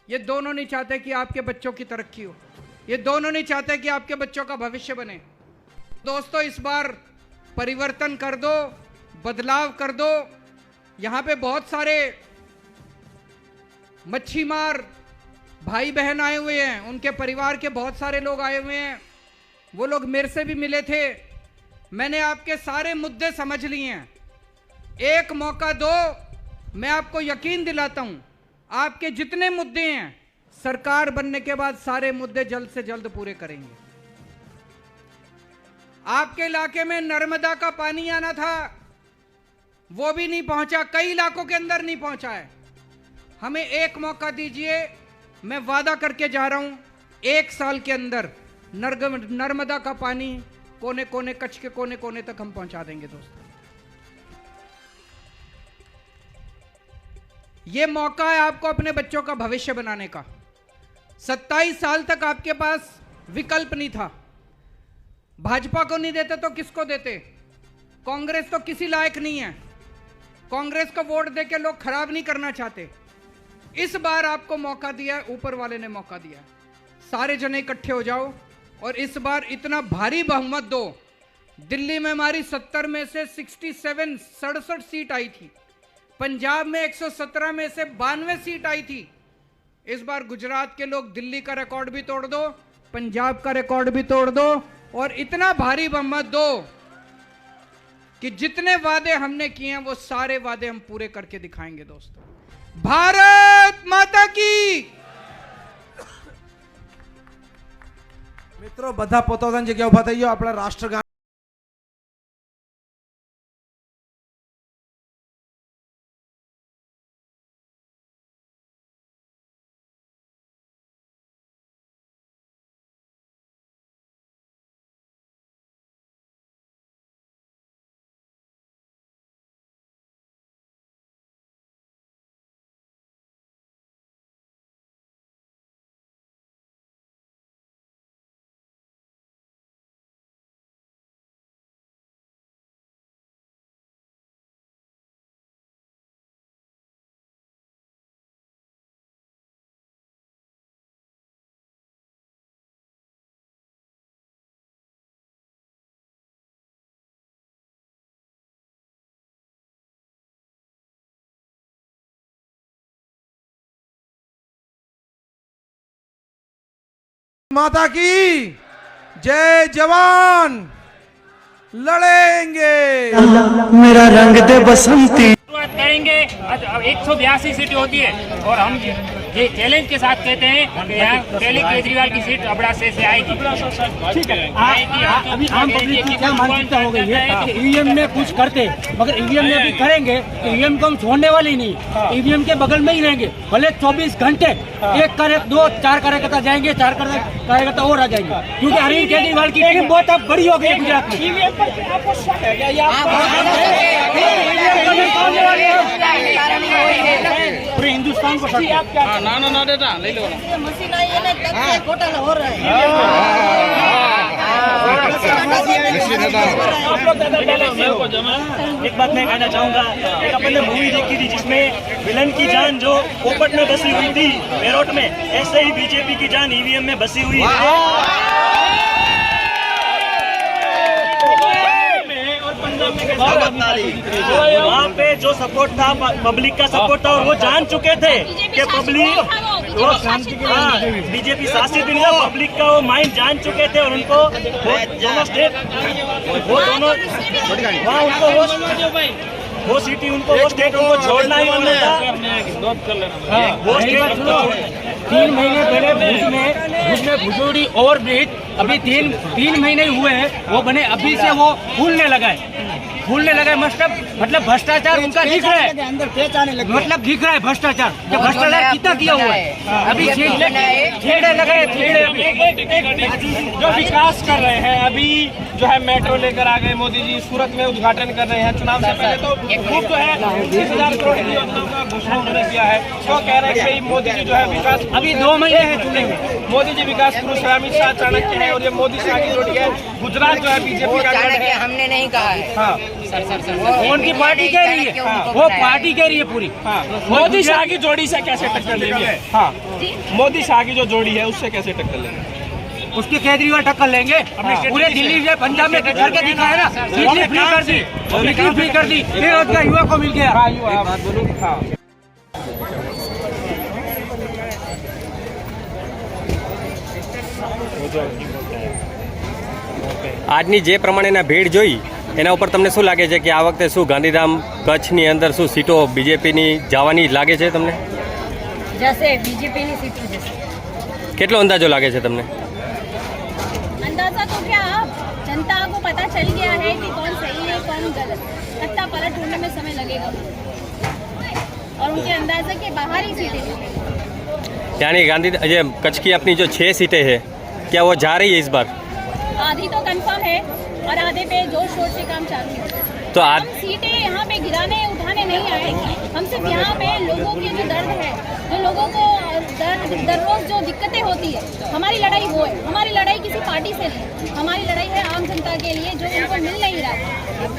ये दोनों नहीं चाहते कि आपके बच्चों की तरक्की हो, ये दोनों नहीं चाहते कि आपके बच्चों का भविष्य बने। दोस्तों, इस बार परिवर्तन कर दो, बदलाव कर दो। यहां पे बहुत सारे मच्छीमार भाई बहन आए हुए हैं, उनके परिवार के बहुत सारे लोग आए हुए हैं। वो लोग मेरे से भी मिले थे। मैंने आपके सारे मुद्दे समझ लिए हैं। एक मौका दो, मैं आपको यकीन दिलाता हूं आपके जितने मुद्दे हैं सरकार बनने के बाद सारे मुद्दे जल्द से जल्द पूरे करेंगे। आपके इलाके में नर्मदा का पानी आना था, वो भी नहीं पहुंचा, कई इलाकों के अंदर नहीं पहुंचा है। हमें एक मौका दीजिए, मैं वादा करके जा रहा हूं 1 साल के अंदर नर्मदा का पानी कोने कोने, कच्छ के कोने कोने तक हम पहुंचा देंगे। दोस्तों, यह मौका है आपको अपने बच्चों का भविष्य बनाने का। 27 साल तक आपके पास विकल्प नहीं था। भाजपा को नहीं देते तो किसको देते? कांग्रेस तो किसी लायक नहीं है। कांग्रेस को वोट देके लोग खराब नहीं करना चाहते। इस बार आपको मौका दिया है, ऊपर वाले ने मौका दिया है। सारे जने इकट्ठे हो जाओ और इस बार इतना भारी बहुमत दो। दिल्ली में हमारी 70 में से 67 सीट आई थी, पंजाब में 117 में से 92 सीट आई थी। इस बार गुजरात के लोग दिल्ली का रिकॉर्ड भी तोड़ दो, पंजाब का रिकॉर्ड भी तोड़ दो और इतना भारी बहुमत दो कि जितने वादे हमने किए हैं वो सारे वादे हम पूरे करके दिखाएंगे। दोस्तों, भारत माता की। મિત્રો બધા પોતાની જગ્યા ઉભા થઈ ગયો। આપણા રાષ્ટ્રગાન माता की जय। जवान लड़ेंगे। मेरा रंग दे बसंती। शुरुआत करेंगे। 182 सीटें होती है और हम ये चैलेंज के साथ कहते हैं कि यहाँ पहले केजरीवाल की सीट अबड़ा से आएगी। ठीक है, अभी आम पब्लिक की क्या मानसिकता हो गई है कि ईवीएम में कुछ करते, मगर ईवीएम में अभी करेंगे तो ईवीएम को हम छोड़ने वाले ही नहीं, ईवीएम के बगल में ही रहेंगे। भले 24 घंटे एक करे 2-4 कार्यकर्ता जाएंगे, 4 कार्यकर्ता और आ जाएंगे, क्योंकि अरविंद केजरीवाल की टीम बहुत अब बड़ी हो गई है गुजरात में। पूरे हिंदुस्तान को ना देता ले लो। मशीन आई है ना, तब से घोटाला हो रहा है। एक बात मैं कहना चाहूंगा, एक अपन ने मूवी देखी थी जिसमें विलन की जान जो पोपट में बसी हुई थी मेरठ में, ऐसे ही बीजेपी की जान ईवीएम में बसी हुई है। वहाँ पे जो सपोर्ट था पब्लिक का सपोर्ट था, और वो जान चुके थे कि पब्लिक बीजेपी शासित नहीं था, पब्लिक का वो माइंड जान चुके थे, और उनको दोनों स्टेट वो दोनों वहाँ उनको वो सिटी उनको वो स्टेट उनको छोड़ना ही होना था। वो स्टेट 3 महीने पहले भुज में भुजोड़ी ओवर ब्रिज अभी 3 महीने हुए हैं, वो बने, अभी से वो फूलने लगा है मतलब भ्रष्टाचार उनका दिख रहा है, मतलब दिख रहा है भ्रष्टाचार कितना किया हुआ है। अभी छेड़े लगाए जो विकास कर रहे हैं, अभी जो है मेट्रो लेकर आ गए मोदी जी, सूरत में उद्घाटन कर रहे हैं। चुनाव से पहले तो खूब जो है 30,000 करोड़ की योजनाओं का घोषणा उन्होंने किया है। तो कह रहे हैं कि मोदी जी जो है विकास, अभी 2 महीने हैं चुने हुए, मोदी जी विकास पुरुष है, अमित शाह चाणक्य है, और ये मोदी शाह की जोड़ी है। गुजरात जो है बीजेपी का गढ़ है। हमने नहीं कहा है। हाँ, उनकी पार्टी कह रही है, वो पार्टी कह रही है पूरी। मोदी शाह की जोड़ी से कैसे टक्कर लेंगे? हाँ, मोदी शाह की जो जोड़ी है उससे कैसे टक्कर लेंगे? उसके केजरीवाल टक्कर लेंगे। पूरे दिल्ली में पंजाब में करके दिखाया ना, बिजली फ्री कर दी, बेरोजगार युवा को मिल गया। बात बोलूँ, हाँ, આજની જે પ્રમાણેના ભીડ જોઈ એના ઉપર તમને શું લાગે છે કે આ વખતે શું ગાંધીધામ કચ્છની અંદર શું સીટો બીજેપીની જવાની લાગે છે તમને? जैसे बीजेपी ने सीटों जैसे કેટલો અંદાજો લાગે છે તમને? अंदाजा तो क्या, जनता को पता चल गया है कि कौन सही है कौन गलत। सत्ता पलट ढूंढने में समय लगेगा और उनके अंदाजे के बाहर ही सीटें। यानी गांधी ये कच्छ की अपनी जो 6 सीटें हैं, क्या वो जा रही है इस बार? आधी तो कंफर्म है और आधे पे जोर शोर से काम चालू है। तो हम सीटें यहाँ पे गिराने उठाने नहीं आए, हम सिर्फ यहाँ पे लोगों की जो दर्द है, जो लोगों को दररोज जो दिक्कतें होती है, हमारी लड़ाई वो है। हमारी लड़ाई किसी पार्टी से नहीं, हमारी लड़ाई है आम जनता के लिए, जो उनको मिल नहीं रहा,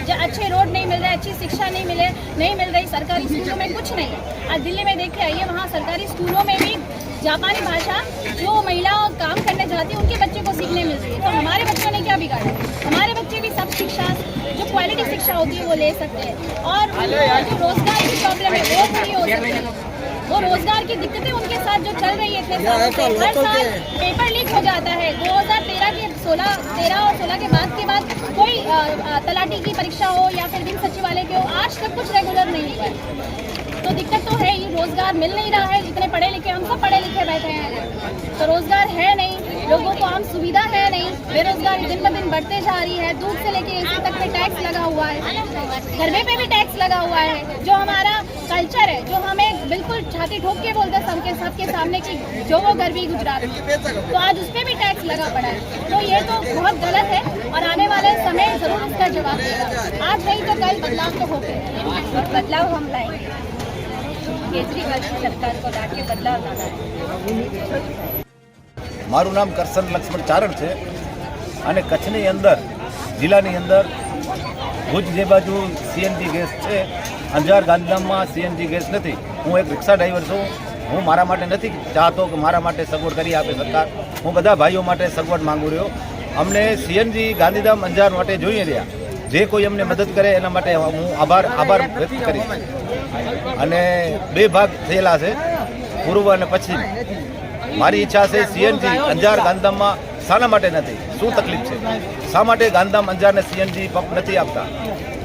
जो अच्छे रोड नहीं मिल रहे, अच्छी शिक्षा नहीं मिल रही, सरकारी स्कूलों में कुछ नहीं। आज दिल्ली में देख के आइए, वहाँ सरकारी स्कूलों में भी जापानी भाषा जो महिला काम करने जाती है उनके बच्चे को सीखने मिल रही है। तो हमारे बच्चों ने क्या बिगाड़ा? हमारे बच्चे भी सब शिक्षा, जो क्वालिटी शिक्षा होती है वो ले सकते हैं, और जो रोजगार की प्रॉब्लम है वो पूरी हो सकती है। वो रोजगार की दिक्कतें उनके साथ जो चल रही है, हर साल पेपर लीक हो जाता है। 2013 के 13 और 16 के बाद कोई तलाटी की परीक्षा हो या फिर दिन सचिवालय की हो, आज तक कुछ रेगुलर नहीं हुआ है। तो दिक्कत तो है ही, रोजगार मिल नहीं रहा है। इतने पढ़े लिखे, हम सब पढ़े लिखे बैठे हैं, तो रोजगार है नहीं, लोगों को आम सुविधा है नहीं, बेरोजगारी दिन ब दिन बढ़ते जा रही है। दूध से लेके एसी तक पे टैक्स लगा हुआ है, गरबे पे भी टैक्स लगा हुआ है। जो हमारा कल्चर है, जो हमें बिल्कुल छाती ठोक के बोलते हैं सबके सामने की जो वो गरबी गुजरात, तो आज उस पर भी टैक्स लगा पड़ा है। तो ये तो बहुत गलत है और आने वाले समय जरूर इसका जवाब देगा। आज नहीं तो कल बदलाव तो होगा, बदलाव हम लाएंगे। केजरीवाल की सरकार को लाके बदलाव लाना है। મારું નામ કરશન લક્ષ્મણ ચારણ છે અને કચ્છની અંદર જિલ્લાની અંદર ભુજ જે બાજુ સીએનજી ગેસ છે, અંજાર ગાંધીધામમાં સીએનજી ગેસ નથી। હું એક રિક્ષા ડ્રાઈવર છું, હું મારા માટે નથી ચાહતો કે મારા માટે સગવડ કરી આપે સરકાર, હું બધા ભાઈઓ માટે સગવડ માંગુ રહ્યો। અમને સીએનજી ગાંધીધામ અંજાર માટે જોઈએ રહ્યા, જે કોઈ અમને મદદ કરે એના માટે હું આભાર વ્યક્ત કરીશ। અને 2 ભાગ થયેલા છે, પૂર્વ અને પશ્ચિમ। મારી ઈચ્છા છે સીએનજી અંજાર ગાંધીધામમાં શાના માટે નથી, શું તકલીફ છે, શા માટે ગાંધીધામ અંજારને સીએનજી પંપ નથી આપતા?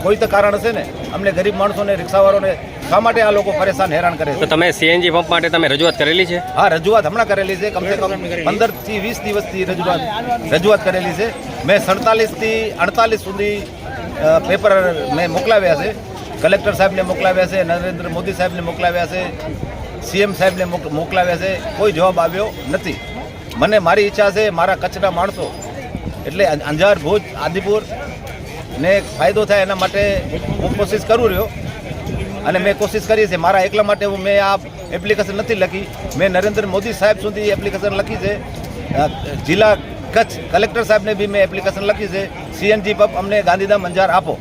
કોઈ તો કારણ હશે ને। અમને ગરીબ માણસોને, રિક્ષાવાળાઓને શા માટે આ લોકો પરેશાન હેરાન કરે છે? તો તમે સીએનજી પંપ માટે તમે રજૂઆત કરેલી છે? હા, રજૂઆત હમણાં કરેલી છે, કમસે કમ 15 થી 20 દિવસથી રજૂઆત કરેલી છે। મેં 47 થી 48 સુધી પેપર મેં મોકલાવ્યા છે, કલેક્ટર સાહેબને મોકલાવ્યા છે, નરેન્દ્ર મોદી સાહેબને મોકલાવ્યા છે, સીએમ સાહેબને મોકલાવ્યા છે, કોઈ જવાબ આવ્યો નથી। મને મારી ઈચ્છા છે મારા કચ્છના માણસો એટલે અંજાર, ભુજ, આદિપુર ને ફાયદો થાય એના માટે હું કોશિશ કરું રહ્યો અને મેં કોશિશ કરી છે। મારા એકલા માટે મેં આ એપ્લિકેશન નથી લખી, મેં નરેન્દ્ર મોદી સાહેબ સુધી એપ્લિકેશન લખી છે, જિલ્લા કચ્છ કલેક્ટર સાહેબને બી મેં એપ્લિકેશન લખી છે સીએનજી પંપ અમને ગાંધીધામ અંજાર આપો.